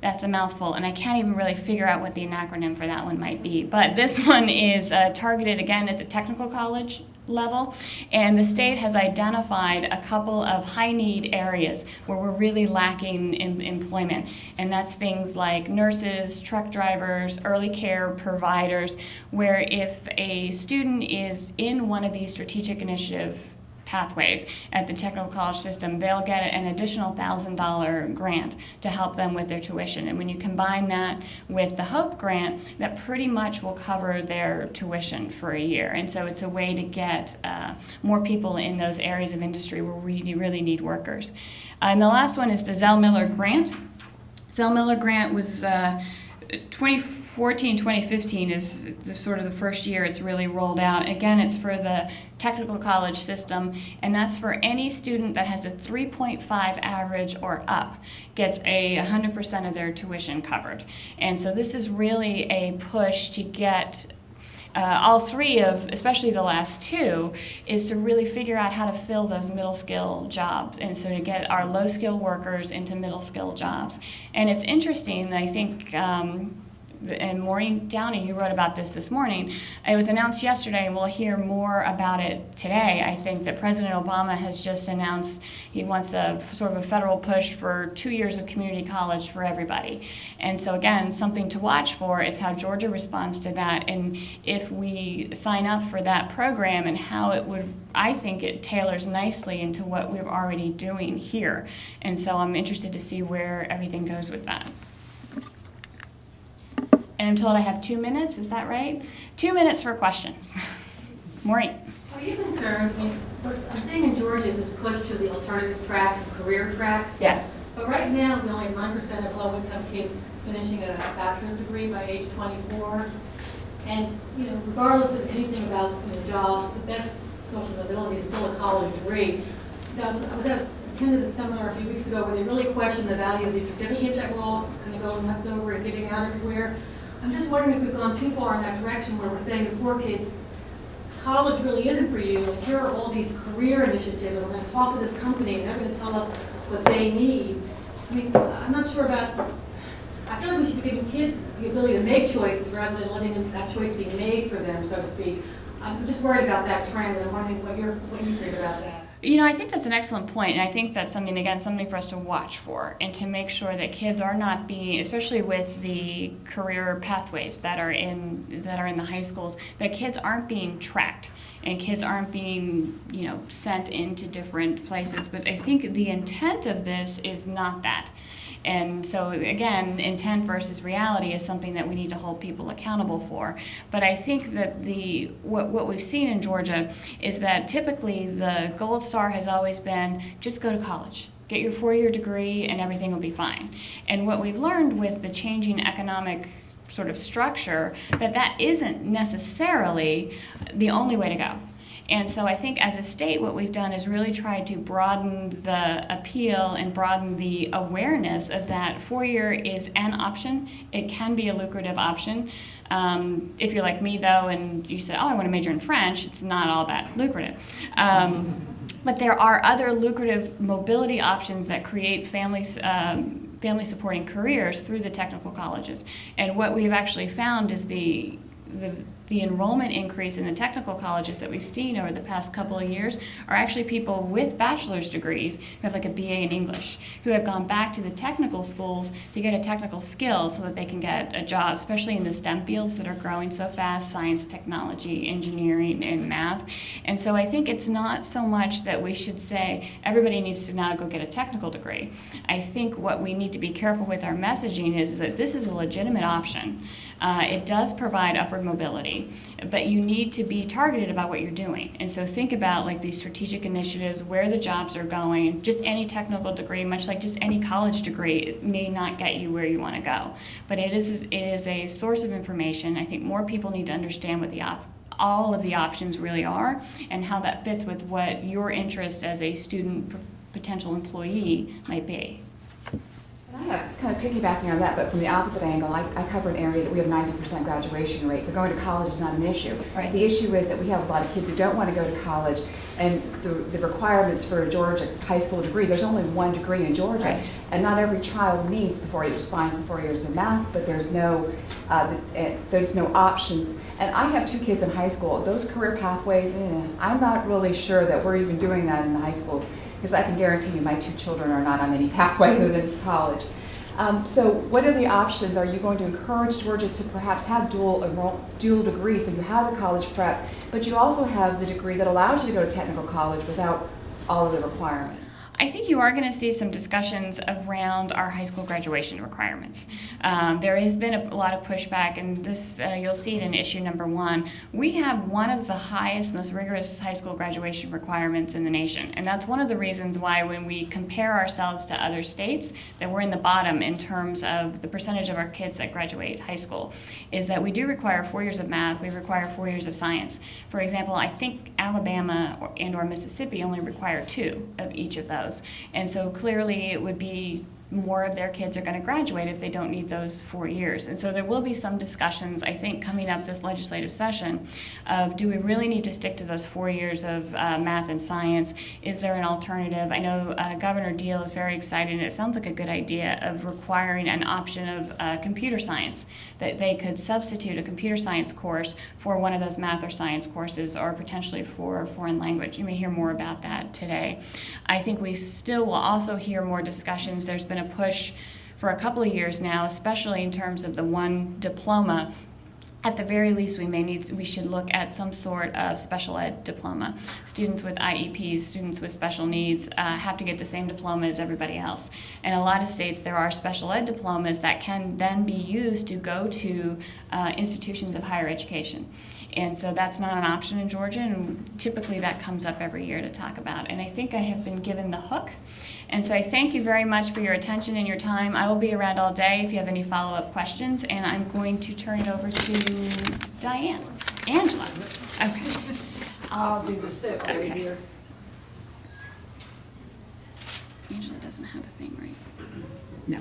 That's a mouthful, and I can't even really figure out what the acronym for that one might be. But this one is targeted, again, at the technical college level, and the state has identified a couple of high-need areas where we're really lacking in employment, and that's things like nurses, truck drivers, early care providers, where if a student is in one of these strategic initiative pathways at the technical college system, they'll get an additional $1,000 grant to help them with their tuition. And when you combine that with the HOPE grant, that pretty much will cover their tuition for a year. And so it's a way to get more people in those areas of industry where we really need workers. And the last one is the Zell Miller grant. Zell Miller grant was 2014, 2015 is sort of the first year it's really rolled out. Again, it's for the technical college system, and that's for any student that has a 3.5 average or up gets 100% of their tuition covered. And so this is really a push to get all three of, especially the last two, is to really figure out how to fill those middle skill jobs, and so to get our low skill workers into middle skill jobs. And it's interesting, I think, and Maureen Downey, you wrote about this morning. It was announced yesterday, and we'll hear more about it today. I think that President Obama has just announced he wants a sort of a federal push for 2 years of community college for everybody. And so again, something to watch for is how Georgia responds to that, and if we sign up for that program and how it would, I think it tailors nicely into what we're already doing here. And so I'm interested to see where everything goes with that. And I'm told I have 2 minutes, is that right? 2 minutes for questions. Maureen.
Are you concerned, what I'm seeing in Georgia is this push to the alternative tracks and career tracks.
Yeah.
But right now, we only have 9% of low-income kids finishing a bachelor's degree by age 24. And, regardless of anything about jobs, the best social mobility is still a college degree. Now, I attended a seminar a few weeks ago where they really questioned the value of these certificates that we're all kind of going nuts over and giving out everywhere. I'm just wondering if we've gone too far in that direction where we're saying to poor kids, college really isn't for you, and here are all these career initiatives, and we're going to talk to this company, and they're going to tell us what they need. I mean, I'm not sure about, I feel like we should be giving kids the ability to make choices rather than letting them, that choice be made for them, so to speak. I'm just worried about that trend, and I'm wondering what you think about that.
You know, I think that's an excellent point, and I think that's something, again, something for us to watch for, and to make sure that kids are not being, especially with the career pathways that are in the high schools, that kids aren't being tracked, and kids aren't being, you know, sent into different places. But I think the intent of this is not that. And so again, intent versus reality is something that we need to hold people accountable for. But I think that what we've seen in Georgia is that typically the gold star has always been just go to college. Get your 4-year degree and everything will be fine. And what we've learned with the changing economic sort of structure, that isn't necessarily the only way to go. And so I think as a state, what we've done is really tried to broaden the appeal and broaden the awareness of that 4-year is an option. It can be a lucrative option. If you're like me, though, and you said, oh, I want to major in French, it's not all that lucrative. But there are other lucrative mobility options that create family supporting careers through the technical colleges. And what we've actually found is the enrollment increase in the technical colleges that we've seen over the past couple of years are actually people with bachelor's degrees who have like a BA in English, who have gone back to the technical schools to get a technical skill so that they can get a job, especially in the STEM fields that are growing so fast, science, technology, engineering, and math. And so I think it's not so much that we should say everybody needs to now go get a technical degree. I think what we need to be careful with our messaging is that this is a legitimate option. It does provide upward mobility, but you need to be targeted about what you're doing. And so think about like these strategic initiatives, where the jobs are going. Just any technical degree, much like just any college degree, it may not get you where you want to go. But it is a source of information. I think more people need to understand what all of the options really are and how that fits with what your interest as a student potential employee might be.
I have kind of piggybacking on that, but from the opposite angle, I cover an area that we have 90% graduation rate, so going to college is not an issue.
Right.
The issue is that we have a lot of kids who don't want to go to college, and the requirements for a Georgia high school degree, there's only one degree in Georgia,
Right.
and not every child needs the 4 years of science and 4 years of math, but there's no options. And I have 2 kids in high school. Those career pathways, I'm not really sure that we're even doing that in the high schools, because I can guarantee you my 2 children are not on any pathway other than college. So what are the options? Are you going to encourage Georgia to perhaps have dual degrees, so you have the college prep, but you also have the degree that allows you to go to technical college without all of the requirements?
I think you are going to see some discussions around our high school graduation requirements. There has been a lot of pushback, and this you'll see it in issue number 1. We have one of the highest, most rigorous high school graduation requirements in the nation, and that's one of the reasons why when we compare ourselves to other states, that we're in the bottom in terms of the percentage of our kids that graduate high school, is that we do require 4 years of math, we require 4 years of science. For example, I think Alabama or Mississippi only require 2 of each of those. And so clearly it would be more of their kids are going to graduate if they don't need those 4 years. And so there will be some discussions, I think, coming up this legislative session of do we really need to stick to those 4 years of math and science? Is there an alternative? I know Governor Deal is very excited, and it sounds like a good idea of requiring an option of computer science, that they could substitute a computer science course for one of those math or science courses, or potentially for foreign language. You may hear more about that today. I think we still will also hear more discussions. There's been a push for a couple of years now, especially in terms of the one diploma. At the very least, we should look at some sort of special ed diploma. Students with IEPs, students with special needs have to get the same diploma as everybody else. In a lot of states, there are special ed diplomas that can then be used to go to institutions of higher education. And so that's not an option in Georgia, and typically that comes up every year to talk about. And I think I have been given the hook. And so I thank you very much for your attention and your time. I will be around all day if you have any follow-up questions, and I'm going to turn it over to Diane. Angela. Okay.
I'll do the segue
Okay.
here.
Angela doesn't have a thing, right?
No.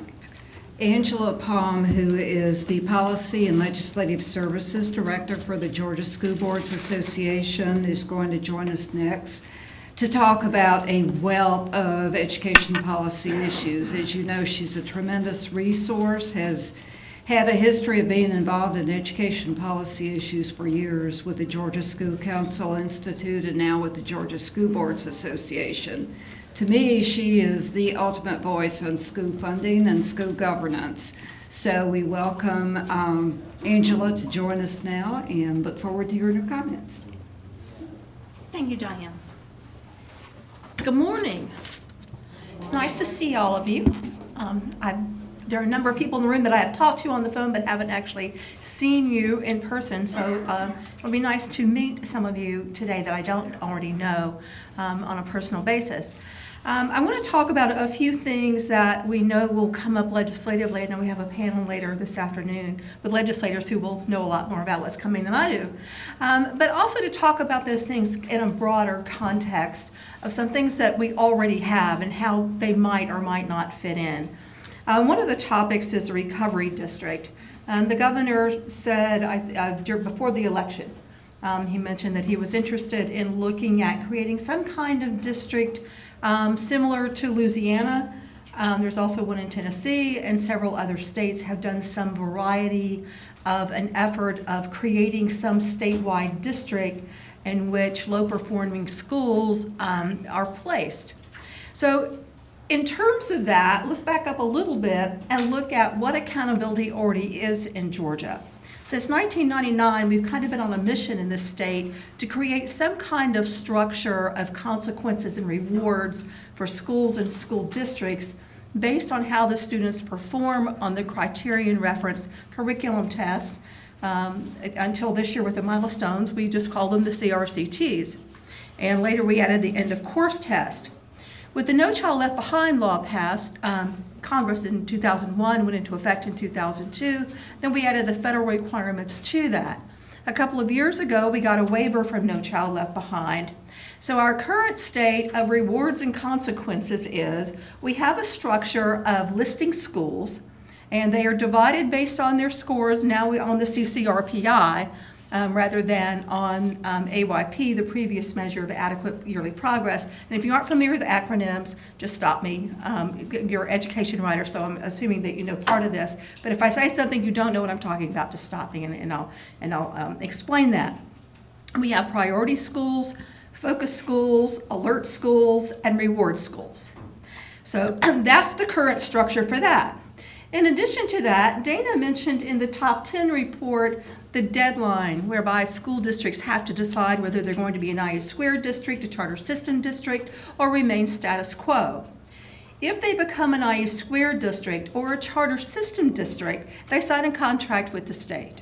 Angela Palm, who is the Policy and Legislative Services Director for the Georgia School Boards Association, is going to join us next to talk about a wealth of education policy issues. As you know, she's a tremendous resource, has Had a history of being involved in education policy issues for years with the Georgia School Council Institute and now with the Georgia School Boards Association. To me, she is the ultimate voice on school funding and school governance. So we welcome Angela to join us now and look forward to hearing her comments.
Thank you, Diane. Good morning. It's nice to see all of you. There are a number of people in the room that I have talked to on the phone but haven't actually seen you in person, so it'll be nice to meet some of you today that I don't already know on a personal basis. I want to talk about a few things that we know will come up legislatively. I know we have a panel later this afternoon with legislators who will know a lot more about what's coming than I do. But also to talk about those things in a broader context of some things that we already have and how they might or might not fit in. One of the topics is the recovery district. The governor said before the election, he mentioned that he was interested in looking at creating some kind of district similar to Louisiana. There's also one in Tennessee, and several other states have done some variety of an effort of creating some statewide district in which low-performing schools are placed. So in terms of that, let's back up a little bit and look at what accountability already is in Georgia. Since 1999, we've kind of been on a mission in this state to create some kind of structure of consequences and rewards for schools and school districts based on how the students perform on the criterion reference curriculum test. Until this year with the milestones, we just called them the CRCTs. And later we added the end of course test. With the No Child Left Behind law passed, Congress in 2001 went into effect in 2002, then we added the federal requirements to that. A couple of years ago, we got a waiver from No Child Left Behind. So our current state of rewards and consequences is we have a structure of listing schools, and they are divided based on their scores now on the CCRPI, rather than on AYP, the previous measure of adequate yearly progress. And if you aren't familiar with the acronyms, just stop me. You're an education writer, so I'm assuming that you know part of this. But if I say something you don't know what I'm talking about, just stop me and I'll explain that. We have priority schools, focus schools, alert schools, and reward schools. So that's the current structure for that. In addition to that, Dana mentioned in the top 10 report the deadline whereby school districts have to decide whether they're going to be an IA squared district, a charter system district, or remain status quo. If they become an IA squared district or a charter system district, they sign a contract with the state.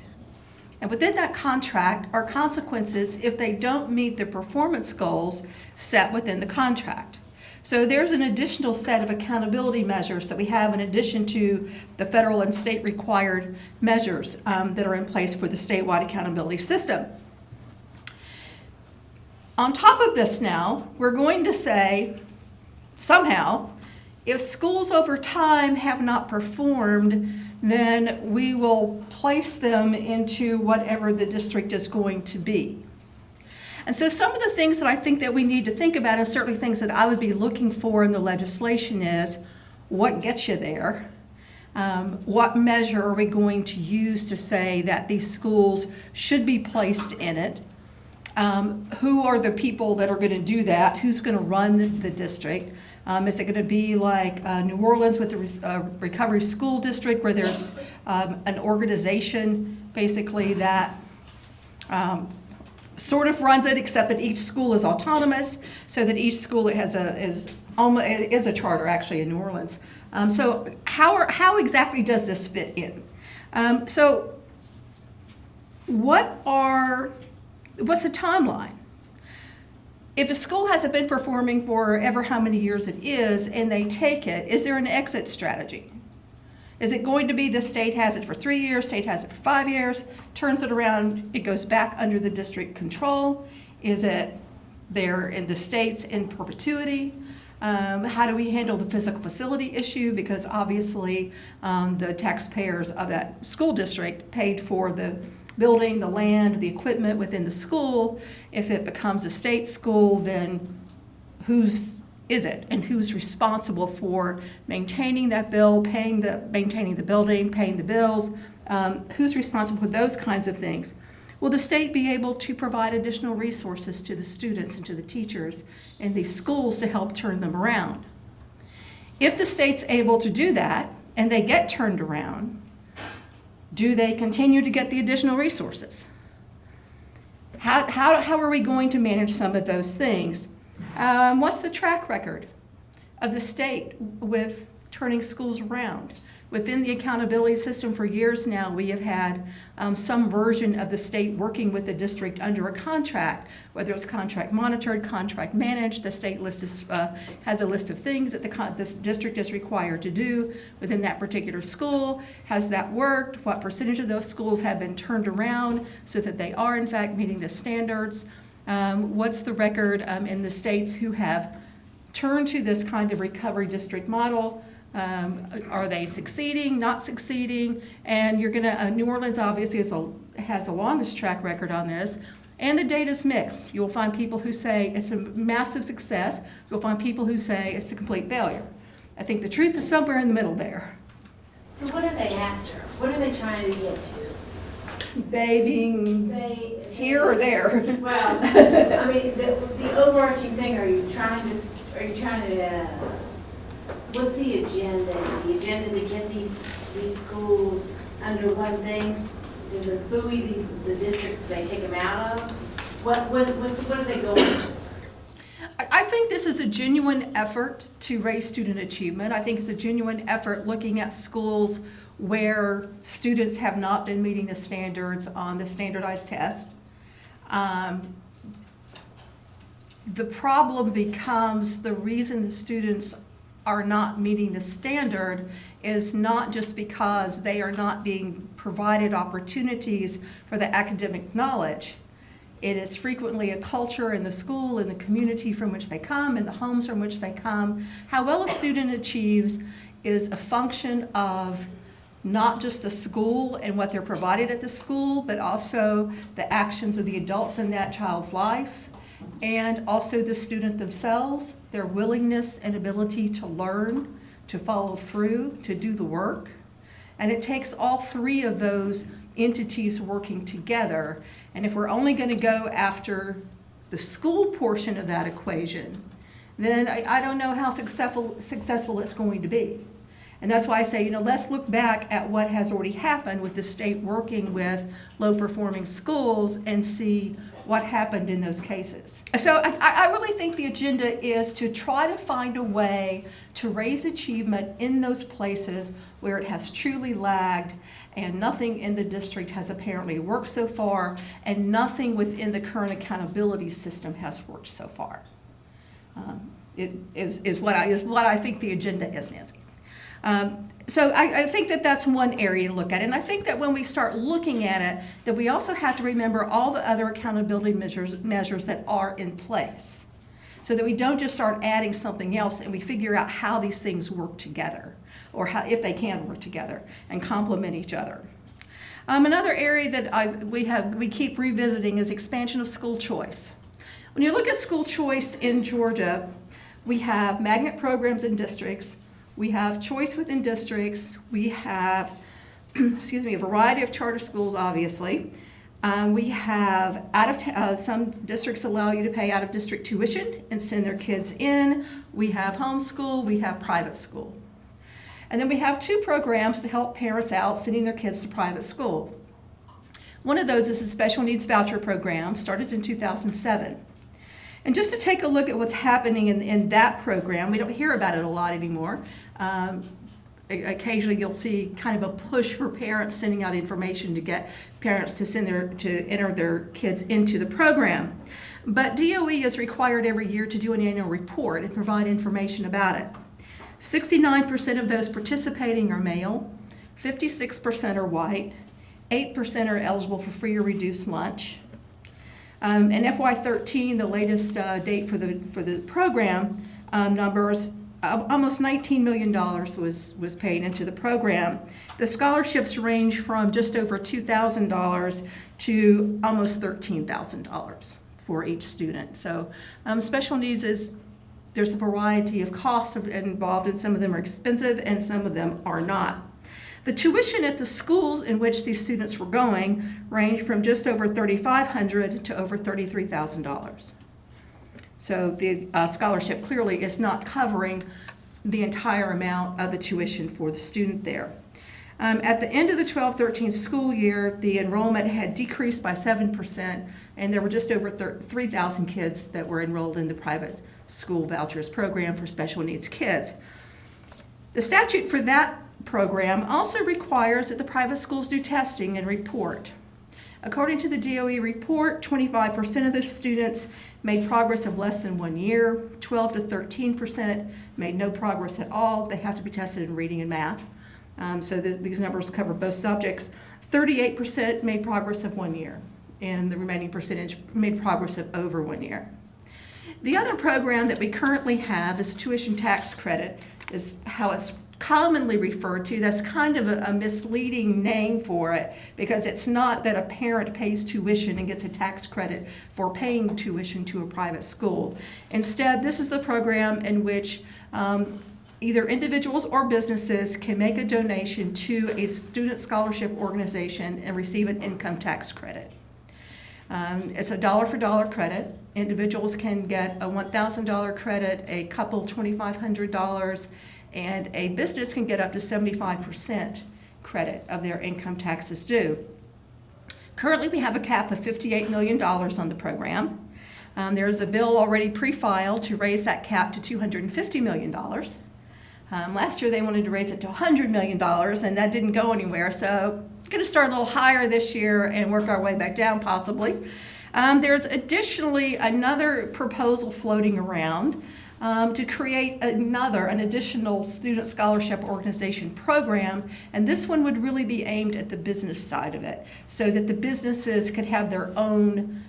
And within that contract are consequences if they don't meet the performance goals set within the contract. So there's an additional set of accountability measures that we have in addition to the federal and state required measures that are in place for the statewide accountability system. On top of this now, we're going to say, somehow, if schools over time have not performed, then we will place them into whatever the district is going to be. And so some of the things that I think that we need to think about, and certainly things that I would be looking for in the legislation, is what gets you there? What measure are we going to use to say that these schools should be placed in it? Who are the people that are going to do that? Who's going to run the district? Is it going to be like New Orleans with the Recovery School District, where there's an organization basically that sort of runs it, except that each school is autonomous, so that each school is a charter actually in New Orleans. So how exactly does this fit in? So what's the timeline? If a school hasn't been performing for ever how many years it is, and they take it, is there an exit strategy? Is it going to be the state has it for 3 years, state has it for 5 years, turns it around, it goes back under the district control? Is it there in the states in perpetuity? How do we handle the physical facility issue? Because obviously the taxpayers of that school district paid for the building, the land, the equipment within the school. If it becomes a state school, then who's is it, and who's responsible for maintaining that bill, maintaining the building, paying the bills, who's responsible for those kinds of things? Will the state be able to provide additional resources to the students and to the teachers in these schools to help turn them around? If the state's able to do that and they get turned around, do they continue to get the additional resources? How are we going to manage some of those things? What's the track record of the state with turning schools around? Within the accountability system for years now, we have had some version of the state working with the district under a contract, whether it's contract monitored, contract managed. The state has a list of things that this district is required to do within that particular school. Has that worked? What percentage of those schools have been turned around so that they are in fact meeting the standards? What's the record in the states who have turned to this kind of recovery district model? Are they succeeding, not succeeding? And you're gonna, New Orleans obviously has the longest track record on this, and the data's mixed. You'll find people who say it's a massive success. You'll find people who say it's a complete failure. I think the truth is somewhere in the middle there.
So what are they after? What are they trying to get to?
They being here or there.
Well, I mean, the overarching thing, are you trying to, what's the agenda? The agenda to get these schools under one thing? Does it buoy the districts they take them out of? What are they going for?
I think this is a genuine effort to raise student achievement. I think it's a genuine effort looking at schools where students have not been meeting the standards on the standardized test. The problem becomes the reason the students are not meeting the standard is not just because they are not being provided opportunities for the academic knowledge. It is frequently a culture in the school, in the community from which they come, in the homes from which they come. How well a student achieves is a function of not just the school and what they're provided at the school, but also the actions of the adults in that child's life, and also the student themselves, their willingness and ability to learn, to follow through, to do the work. And it takes all three of those entities working together. And if we're only going to go after the school portion of that equation, then I don't know how successful it's going to be. And that's why I say, let's look back at what has already happened with the state working with low-performing schools and see what happened in those cases. So I really think the agenda is to try to find a way to raise achievement in those places where it has truly lagged, and nothing in the district has apparently worked so far, and nothing within the current accountability system has worked so far. Is what I think the agenda is, Nancy. So I think that that's one area to look at. And I think that when we start looking at it, that we also have to remember all the other accountability measures that are in place, so that we don't just start adding something else and we figure out how these things work together, or how, if they can work together and complement each other. Another area that we keep revisiting is expansion of school choice. When you look at school choice in Georgia, we have magnet programs in districts. We have choice within districts. We have, a variety of charter schools, obviously. We have some districts allow you to pay out-of-district tuition and send their kids in. We have homeschool. We have private school. And then we have two programs to help parents out sending their kids to private school. One of those is a special needs voucher program, started in 2007. And just to take a look at what's happening in that program, we don't hear about it a lot anymore. Occasionally you'll see kind of a push for parents sending out information to get parents to enter their kids into the program. But DOE is required every year to do an annual report and provide information about it. 69% of those participating are male, 56% are white, 8% are eligible for free or reduced lunch. In FY13, the latest date for the program numbers, almost $19 million was paid into the program. The scholarships range from just over $2,000 to almost $13,000 for each student. So special needs there's a variety of costs involved, and some of them are expensive and some of them are not. The tuition at the schools in which these students were going ranged from just over $3,500 to over $33,000. So the scholarship clearly is not covering the entire amount of the tuition for the student there. At the end of the 12-13 school year, the enrollment had decreased by 7%, and there were just over 3,000 kids that were enrolled in the private school vouchers program for special needs kids. The statute for that program also requires that the private schools do testing and report. According to the DOE report, 25% of the students made progress of less than 1 year, 12 to 13% made no progress at all. They have to be tested in reading and math. So these numbers cover both subjects. 38% made progress of 1 year, and the remaining percentage made progress of over 1 year. The other program that we currently have is tuition tax credit, is how it's commonly referred to. That's kind of a misleading name for it, because it's not that a parent pays tuition and gets a tax credit for paying tuition to a private school. Instead, this is the program in which either individuals or businesses can make a donation to a student scholarship organization and receive an income tax credit. It's a dollar-for-dollar credit. Individuals can get a $1,000 credit, a couple $2,500, and a business can get up to 75% credit of their income taxes due. Currently, we have a cap of $58 million on the program. There's a bill already pre-filed to raise that cap to $250 million. Last year, they wanted to raise it to $100 million, and that didn't go anywhere. So we're going to start a little higher this year and work our way back down, possibly. There's additionally another proposal floating around to create an additional student scholarship organization program, and this one would really be aimed at the business side of it, so that the businesses could have their own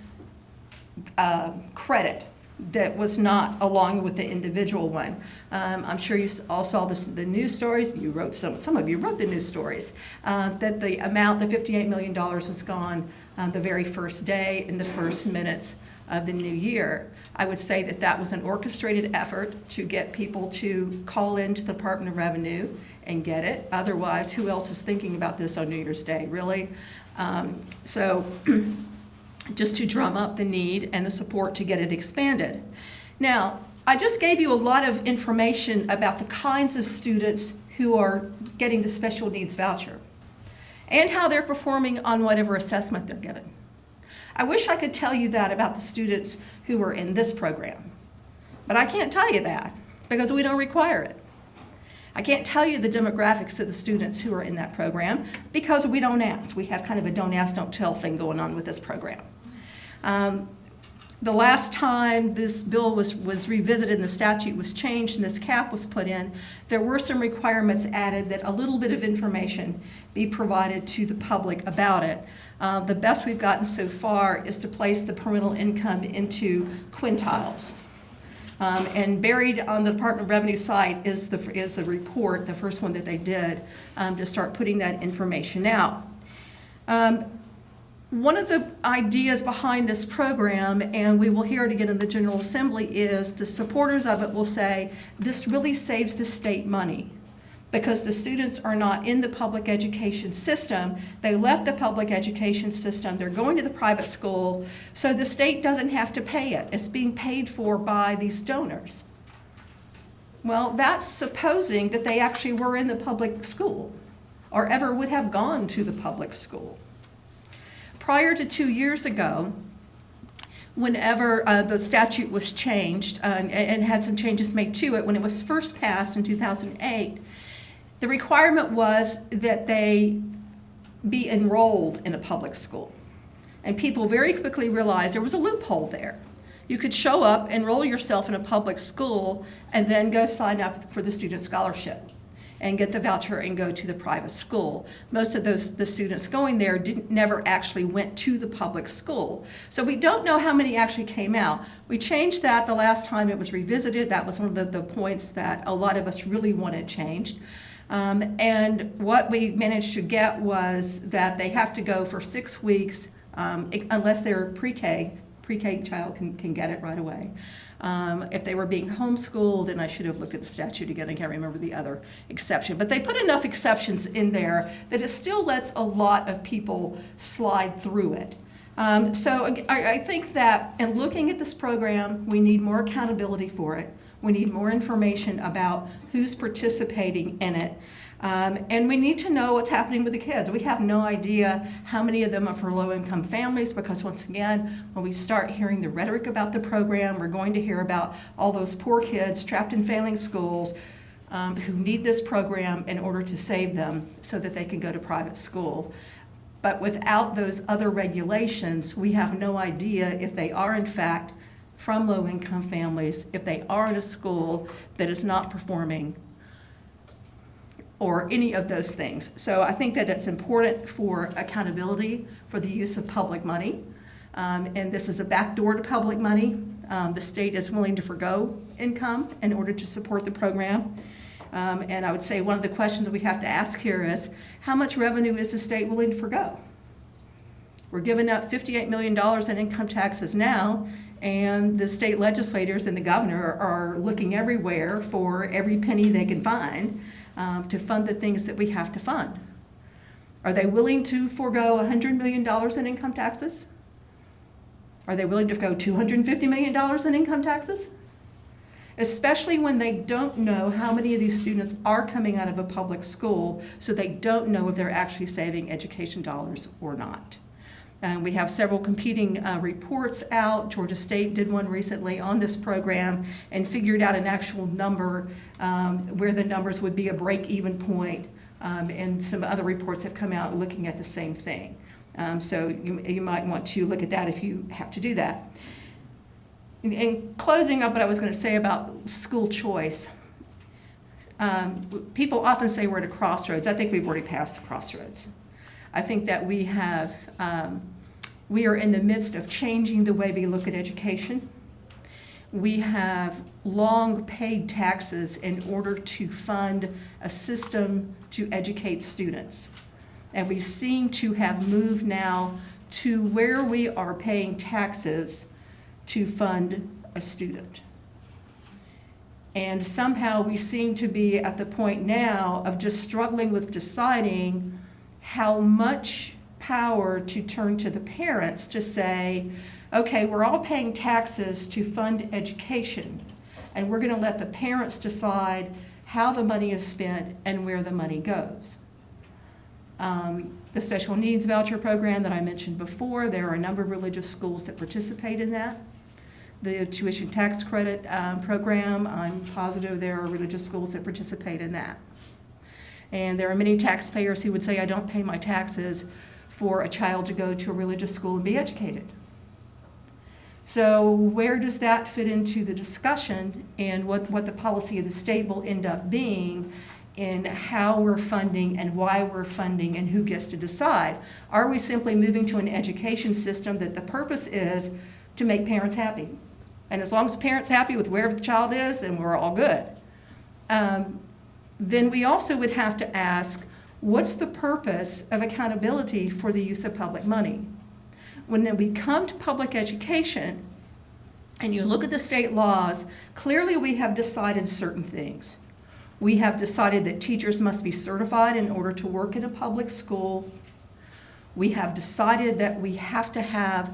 credit that was not along with the individual one. I'm sure you all saw the news stories. You wrote some of you wrote the news stories that the amount, the $58 million, was gone the very first day in the first minutes of the new year. I would say that that was an orchestrated effort to get people to call into the Department of Revenue and get it. Otherwise, who else is thinking about this on New Year's Day, really? So just to drum up the need and the support to get it expanded. Now, I just gave you a lot of information about the kinds of students who are getting the special needs voucher and how they're performing on whatever assessment they're given. I wish I could tell you that about the students who are in this program, but I can't tell you that because we don't require it. I can't tell you the demographics of the students who are in that program because we don't ask. We have kind of a don't ask, don't tell thing going on with this program. The last time this bill was revisited and the statute was changed and this cap was put in, there were some requirements added that a little bit of information be provided to the public about it. The best we've gotten so far is to place the parental income into quintiles. And buried on the Department of Revenue site is the report, the first one that they did, to start putting that information out. One of the ideas behind this program, and we will hear it again in the General Assembly, is the supporters of it will say, this really saves the state money because the students are not in the public education system. They left the public education system. They're going to the private school, so the state doesn't have to pay it. It's being paid for by these donors. Well, that's supposing that they actually were in the public school or ever would have gone to the public school. Prior to 2 years ago, whenever the statute was changed and had some changes made to it, when it was first passed in 2008, the requirement was that they be enrolled in a public school. And people very quickly realized there was a loophole there. You could show up, enroll yourself in a public school, and then go sign up for the student scholarship and get the voucher and go to the private school. Most of the students going there never actually went to the public school. So we don't know how many actually came out. We changed that the last time it was revisited. That was one of the points that a lot of us really wanted changed. And what we managed to get was that they have to go for 6 weeks, unless they're pre-K child can get it right away. If they were being homeschooled, and I should have looked at the statute again, I can't remember the other exception, but they put enough exceptions in there that it still lets a lot of people slide through it. So I think that in looking at this program, we need more accountability for it. We need more information about who's participating in it. And we need to know what's happening with the kids. We have no idea how many of them are for low-income families, because once again, when we start hearing the rhetoric about the program, we're going to hear about all those poor kids trapped in failing schools who need this program in order to save them so that they can go to private school. But without those other regulations, we have no idea if they are in fact from low-income families, if they are in a school that is not performing, or any of those things. So I think that it's important for accountability for the use of public money. And this is a backdoor to public money. The state is willing to forgo income in order to support the program. And I would say one of the questions that we have to ask here is, how much revenue is the state willing to forgo? We're giving up $58 million in income taxes now, and the state legislators and the governor are looking everywhere for every penny they can find to fund the things that we have to fund. Are they willing to forego $100 million in income taxes? Are they willing to forego $250 million in income taxes? Especially when they don't know how many of these students are coming out of a public school, so they don't know if they're actually saving education dollars or not. We have several competing reports out. Georgia State did one recently on this program and figured out an actual number where the numbers would be a break-even point, and some other reports have come out looking at the same thing. So you might want to look at that if you have to do that. In closing up what I was going to say about school choice, people often say we're at a crossroads. I think we've already passed the crossroads. I think that we are in the midst of changing the way we look at education. We have long paid taxes in order to fund a system to educate students. And we seem to have moved now to where we are paying taxes to fund a student. And somehow we seem to be at the point now of just struggling with deciding how much power to turn to the parents to say, okay, we're all paying taxes to fund education, and we're going to let the parents decide how the money is spent and where the money goes. The special needs voucher program that I mentioned before, there are a number of religious schools that participate in that. The tuition tax credit program, I'm positive there are religious schools that participate in that. And there are many taxpayers who would say, I don't pay my taxes for a child to go to a religious school and be educated. So where does that fit into the discussion and what the policy of the state will end up being in how we're funding and why we're funding and who gets to decide? Are we simply moving to an education system that the purpose is to make parents happy? And as long as the parent's happy with wherever the child is, then we're all good. Then we also would have to ask, what's the purpose of accountability for the use of public money? When we come to public education and you look at the state laws, clearly we have decided certain things. We have decided that teachers must be certified in order to work in a public school. We have decided that we have to have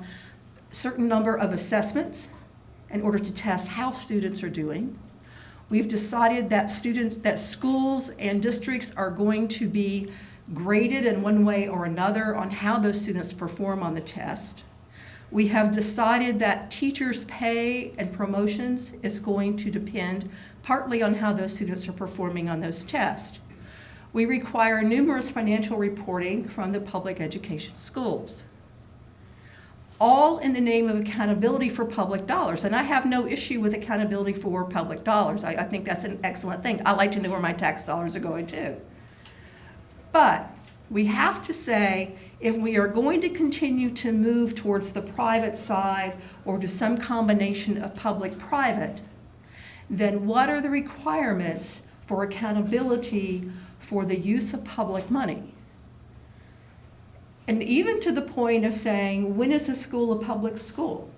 a certain number of assessments in order to test how students are doing. We've decided that schools and districts are going to be graded in one way or another on how those students perform on the test. We have decided that teachers' pay and promotions is going to depend partly on how those students are performing on those tests. We require numerous financial reporting from the public education schools, all in the name of accountability for public dollars. And I have no issue with accountability for public dollars. I think that's an excellent thing. I like to know where my tax dollars are going to. But we have to say, if we are going to continue to move towards the private side or to some combination of public-private, then what are the requirements for accountability for the use of public money? And even to the point of saying, when is a school a public school?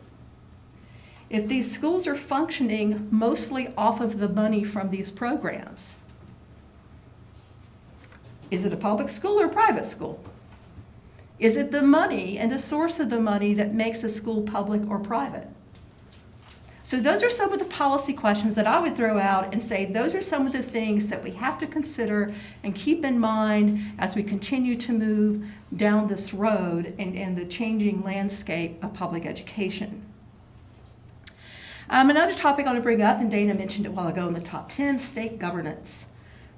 if these schools are functioning mostly off of the money from these programs? Is it a public school or a private school? Is it the money and the source of the money that makes a school public or private? So those are some of the policy questions that I would throw out and say those are some of the things that we have to consider and keep in mind as we continue to move down this road and the changing landscape of public education. Another topic I want to bring up, and Dana mentioned it a while ago in the top 10, state governance.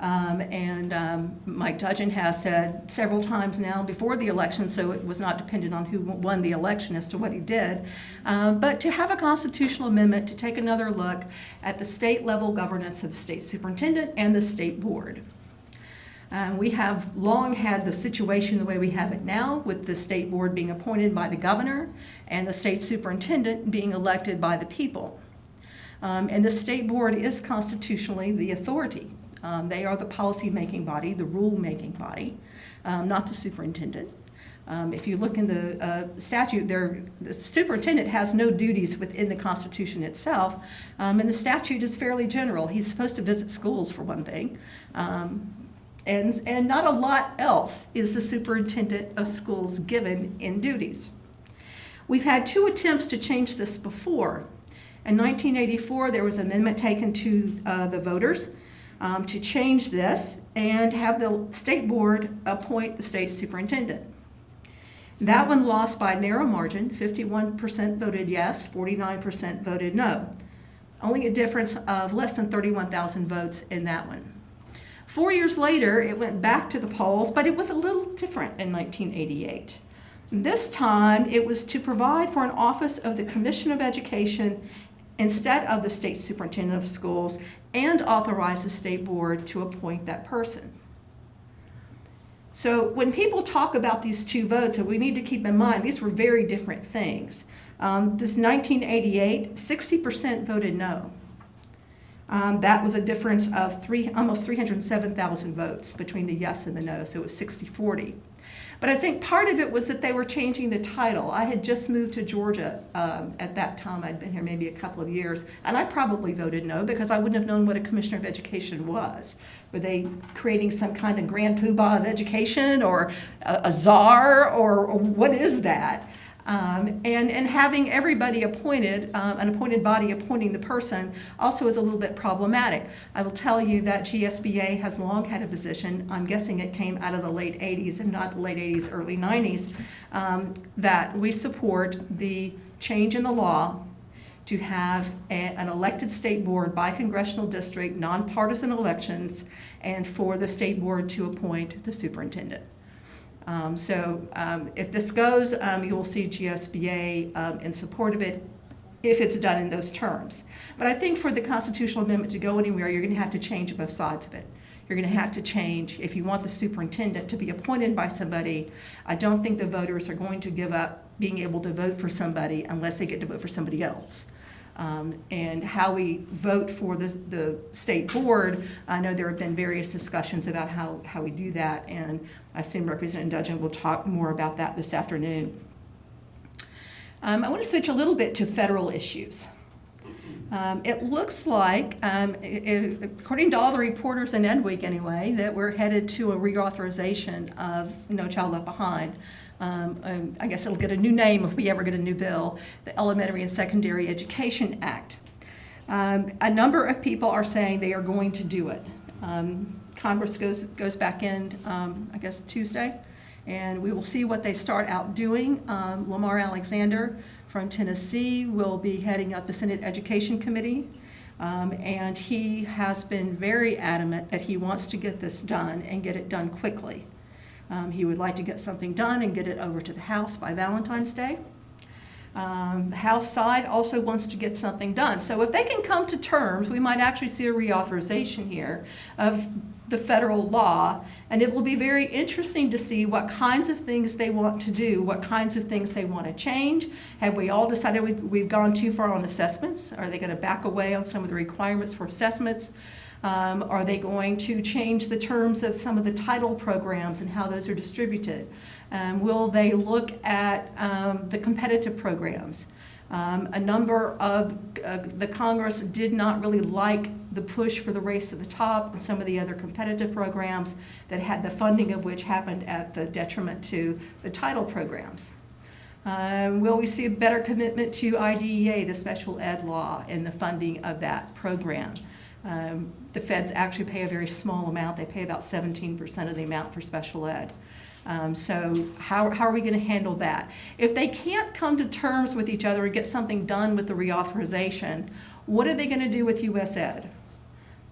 Mike Dudgeon has said several times now before the election, so it was not dependent on who won the election as to what he did, but to have a constitutional amendment to take another look at the state level governance of the state superintendent and the state board. We have long had the situation the way we have it now, with the state board being appointed by the governor and the state superintendent being elected by the people. And the state board is constitutionally the authority. They are the policy-making body, the rule-making body, not the superintendent. If you look in the statute, the superintendent has no duties within the Constitution itself, and the statute is fairly general. He's supposed to visit schools, for one thing, and not a lot else is the superintendent of schools given in duties. We've had 2 attempts to change this before. In 1984, there was an amendment taken to the voters to change this and have the state board appoint the state superintendent. That one lost by a narrow margin. 51% voted yes, 49% voted no. Only a difference of less than 31,000 votes in that one. 4 years later, it went back to the polls, but it was a little different in 1988. This time, it was to provide for an office of the Commissioner of Education instead of the state superintendent of schools, and authorize the state board to appoint that person. So when people talk about these 2 votes, and we need to keep in mind, these were very different things. This 1988, 60% voted no. That was a difference of almost 307,000 votes between the yes and the no, so it was 60-40. But I think part of it was that they were changing the title. I had just moved to Georgia at that time. I'd been here maybe a couple of years, and I probably voted no because I wouldn't have known what a Commissioner of Education was. Were they creating some kind of grand poobah of education, or a czar, or what is that? And having everybody appointed, an appointed body appointing the person, also is a little bit problematic. I will tell you that GSBA has long had a position, I'm guessing it came out of the late 80s, if not the late 80s, early 90s, that we support the change in the law to have an elected state board by congressional district, nonpartisan elections, and for the state board to appoint the superintendent. If this goes, you will see GSBA in support of it if it's done in those terms. But I think for the constitutional amendment to go anywhere, you're going to have to change both sides of it. You're going to have to change, if you want the superintendent to be appointed by somebody, I don't think the voters are going to give up being able to vote for somebody unless they get to vote for somebody else. And how we vote for the state board, I know there have been various discussions about how we do that, and I assume Representative Dudgeon will talk more about that this afternoon. I want to switch a little bit to federal issues. It looks like, according to all the reporters in Ed Week anyway, that we're headed to a reauthorization of No Child Left Behind. I guess it'll get a new name if we ever get a new bill, the Elementary and Secondary Education Act. A number of people are saying they are going to do it. Congress goes back in, I guess, Tuesday, and we will see what they start out doing. Lamar Alexander from Tennessee will be heading up the Senate Education Committee, and he has been very adamant that he wants to get this done and get it done quickly. He would like to get something done and get it over to the House by Valentine's Day. The House side also wants to get something done. So if they can come to terms, we might actually see a reauthorization here of the federal law, and it will be very interesting to see what kinds of things they want to do, what kinds of things they want to change. Have we all decided we've gone too far on assessments? Are they going to back away on some of the requirements for assessments? Are they going to change the terms of some of the title programs and how those are distributed? Will they look at the competitive programs? A number of the Congress did not really like the push for the race to the top and some of the other competitive programs that had the funding of which happened at the detriment to the title programs. Will we see a better commitment to IDEA, the special ed law, and the funding of that program? The feds actually pay a very small amount. They pay about 17% of the amount for special ed. So how are we going to handle that? If they can't come to terms with each other and get something done with the reauthorization, what are they going to do with U.S. Ed?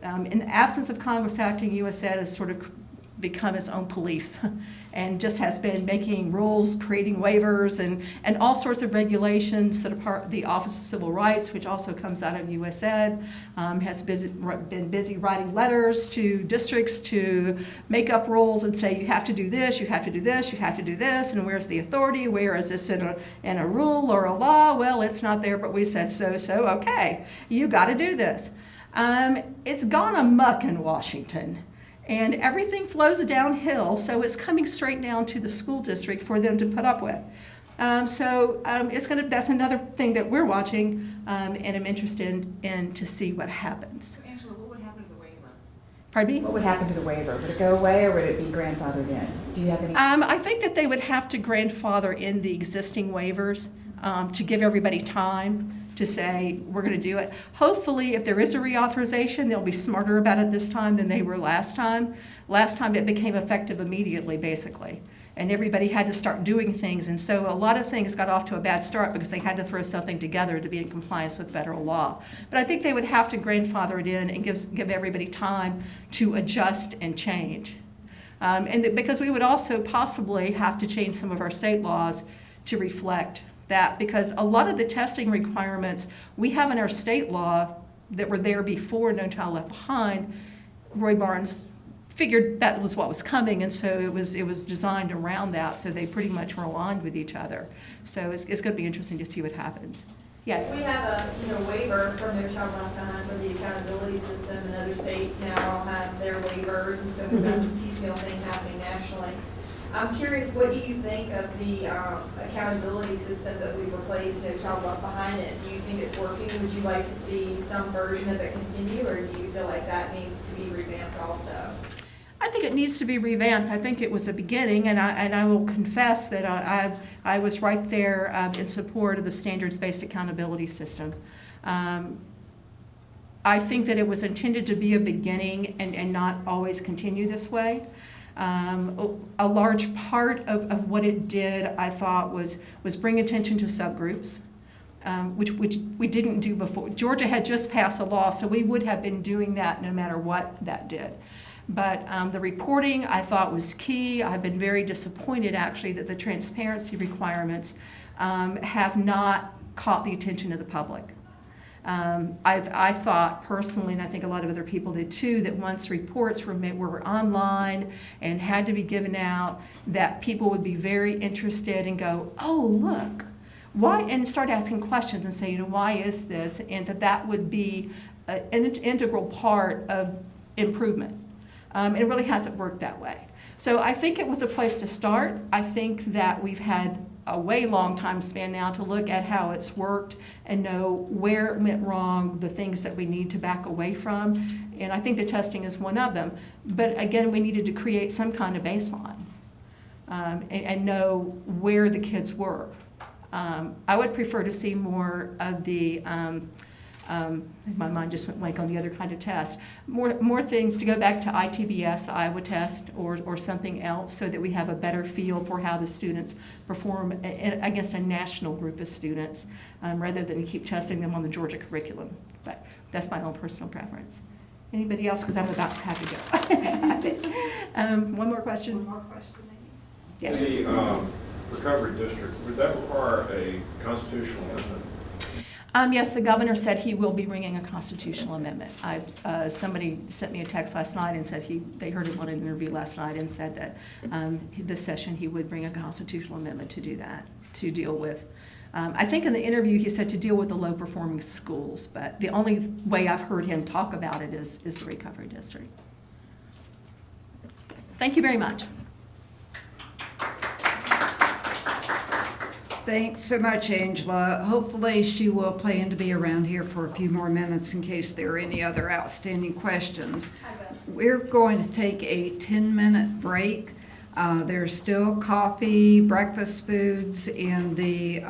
In the absence of Congress acting, U.S. Ed has sort of become its own police and just has been making rules, creating waivers, and all sorts of regulations that are part of the Office of Civil Rights, which also comes out of U.S. Ed, has been busy writing letters to districts to make up rules and say, you have to do this, you have to do this, you have to do this, and where's the authority? Where is this in a rule or a law? Well, it's not there, but we said so, okay, you got to do this. It's gone amok in Washington. And everything flows downhill, so it's coming straight down to the school district for them to put up with. That's another thing that we're watching, and I'm interested in to see what happens.
So Angela, what would happen to the waiver?
Pardon me?
What would happen to the waiver? Would it go away or would it be grandfathered in? Do you have any?
I think that they would have to grandfather in the existing waivers to give everybody time to say, we're going to do it. Hopefully, if there is a reauthorization, they'll be smarter about it this time than they were last time. Last time it became effective immediately, basically. And everybody had to start doing things. And so a lot of things got off to a bad start because they had to throw something together to be in compliance with federal law. But I think they would have to grandfather it in and give everybody time to adjust and change. Because we would also possibly have to change some of our state laws to reflect that, because a lot of the testing requirements we have in our state law that were there before No Child Left Behind, Roy Barnes figured that was what was coming, and so it was designed around that, so they pretty much were aligned with each other. So it's going to be interesting to see what happens. Yes?
We have a waiver from No Child Left Behind for the accountability system, and other states now all have their waivers, and so we've got this piecemeal thing happening nationally. I'm curious, what do you think of the accountability system that we've replaced No Child Left Behind in? Do you think it's working? Would you like to see some version of it continue, or do you feel like that needs to be revamped also?
I think it needs to be revamped. I think it was a beginning, and I will confess that I was right there in support of the standards-based accountability system. I think that it was intended to be a beginning and not always continue this way. A large part of what it did, I thought, was bring attention to subgroups, which we didn't do before. Georgia had just passed a law, so we would have been doing that no matter what that did. But the reporting, I thought, was key. I've been very disappointed, actually, that the transparency requirements have not caught the attention of the public. I thought personally, and I think a lot of other people did too, that once reports were online and had to be given out, that people would be very interested and go, oh, look, why, and start asking questions and say, why is this? And that would be an integral part of improvement. It really hasn't worked that way. So I think it was a place to start. I think that we've had a way long time span now to look at how it's worked and know where it went wrong, the things that we need to back away from. And I think the testing is one of them. But again, we needed to create some kind of baseline and know where the kids were. I would prefer to see more of the my mind just went blank on the other kind of test. More things to go back to ITBS, the Iowa test, or something else, so that we have a better feel for how the students perform against a national group of students, rather than keep testing them on the Georgia curriculum. But that's my own personal preference. Anybody else? Because I'm about to have to go. One more question.
One more question, maybe?
Yes.
The recovery district, would that require a constitutional amendment?
Yes, the governor said he will be bringing a constitutional amendment. Somebody sent me a text last night and said they heard him on an interview last night and said that this session he would bring a constitutional amendment to do that, to deal with. I think in the interview he said to deal with the low-performing schools, but the only way I've heard him talk about it is the recovery district. Thank you very much.
Thanks so much, Angela. Hopefully, she will plan to be around here for a few more minutes in case there are any other outstanding questions. We're going to take a 10-minute break. There's still coffee, breakfast foods in the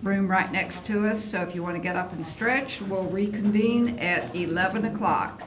room right next to us. So if you want to get up and stretch, we'll reconvene at 11 o'clock.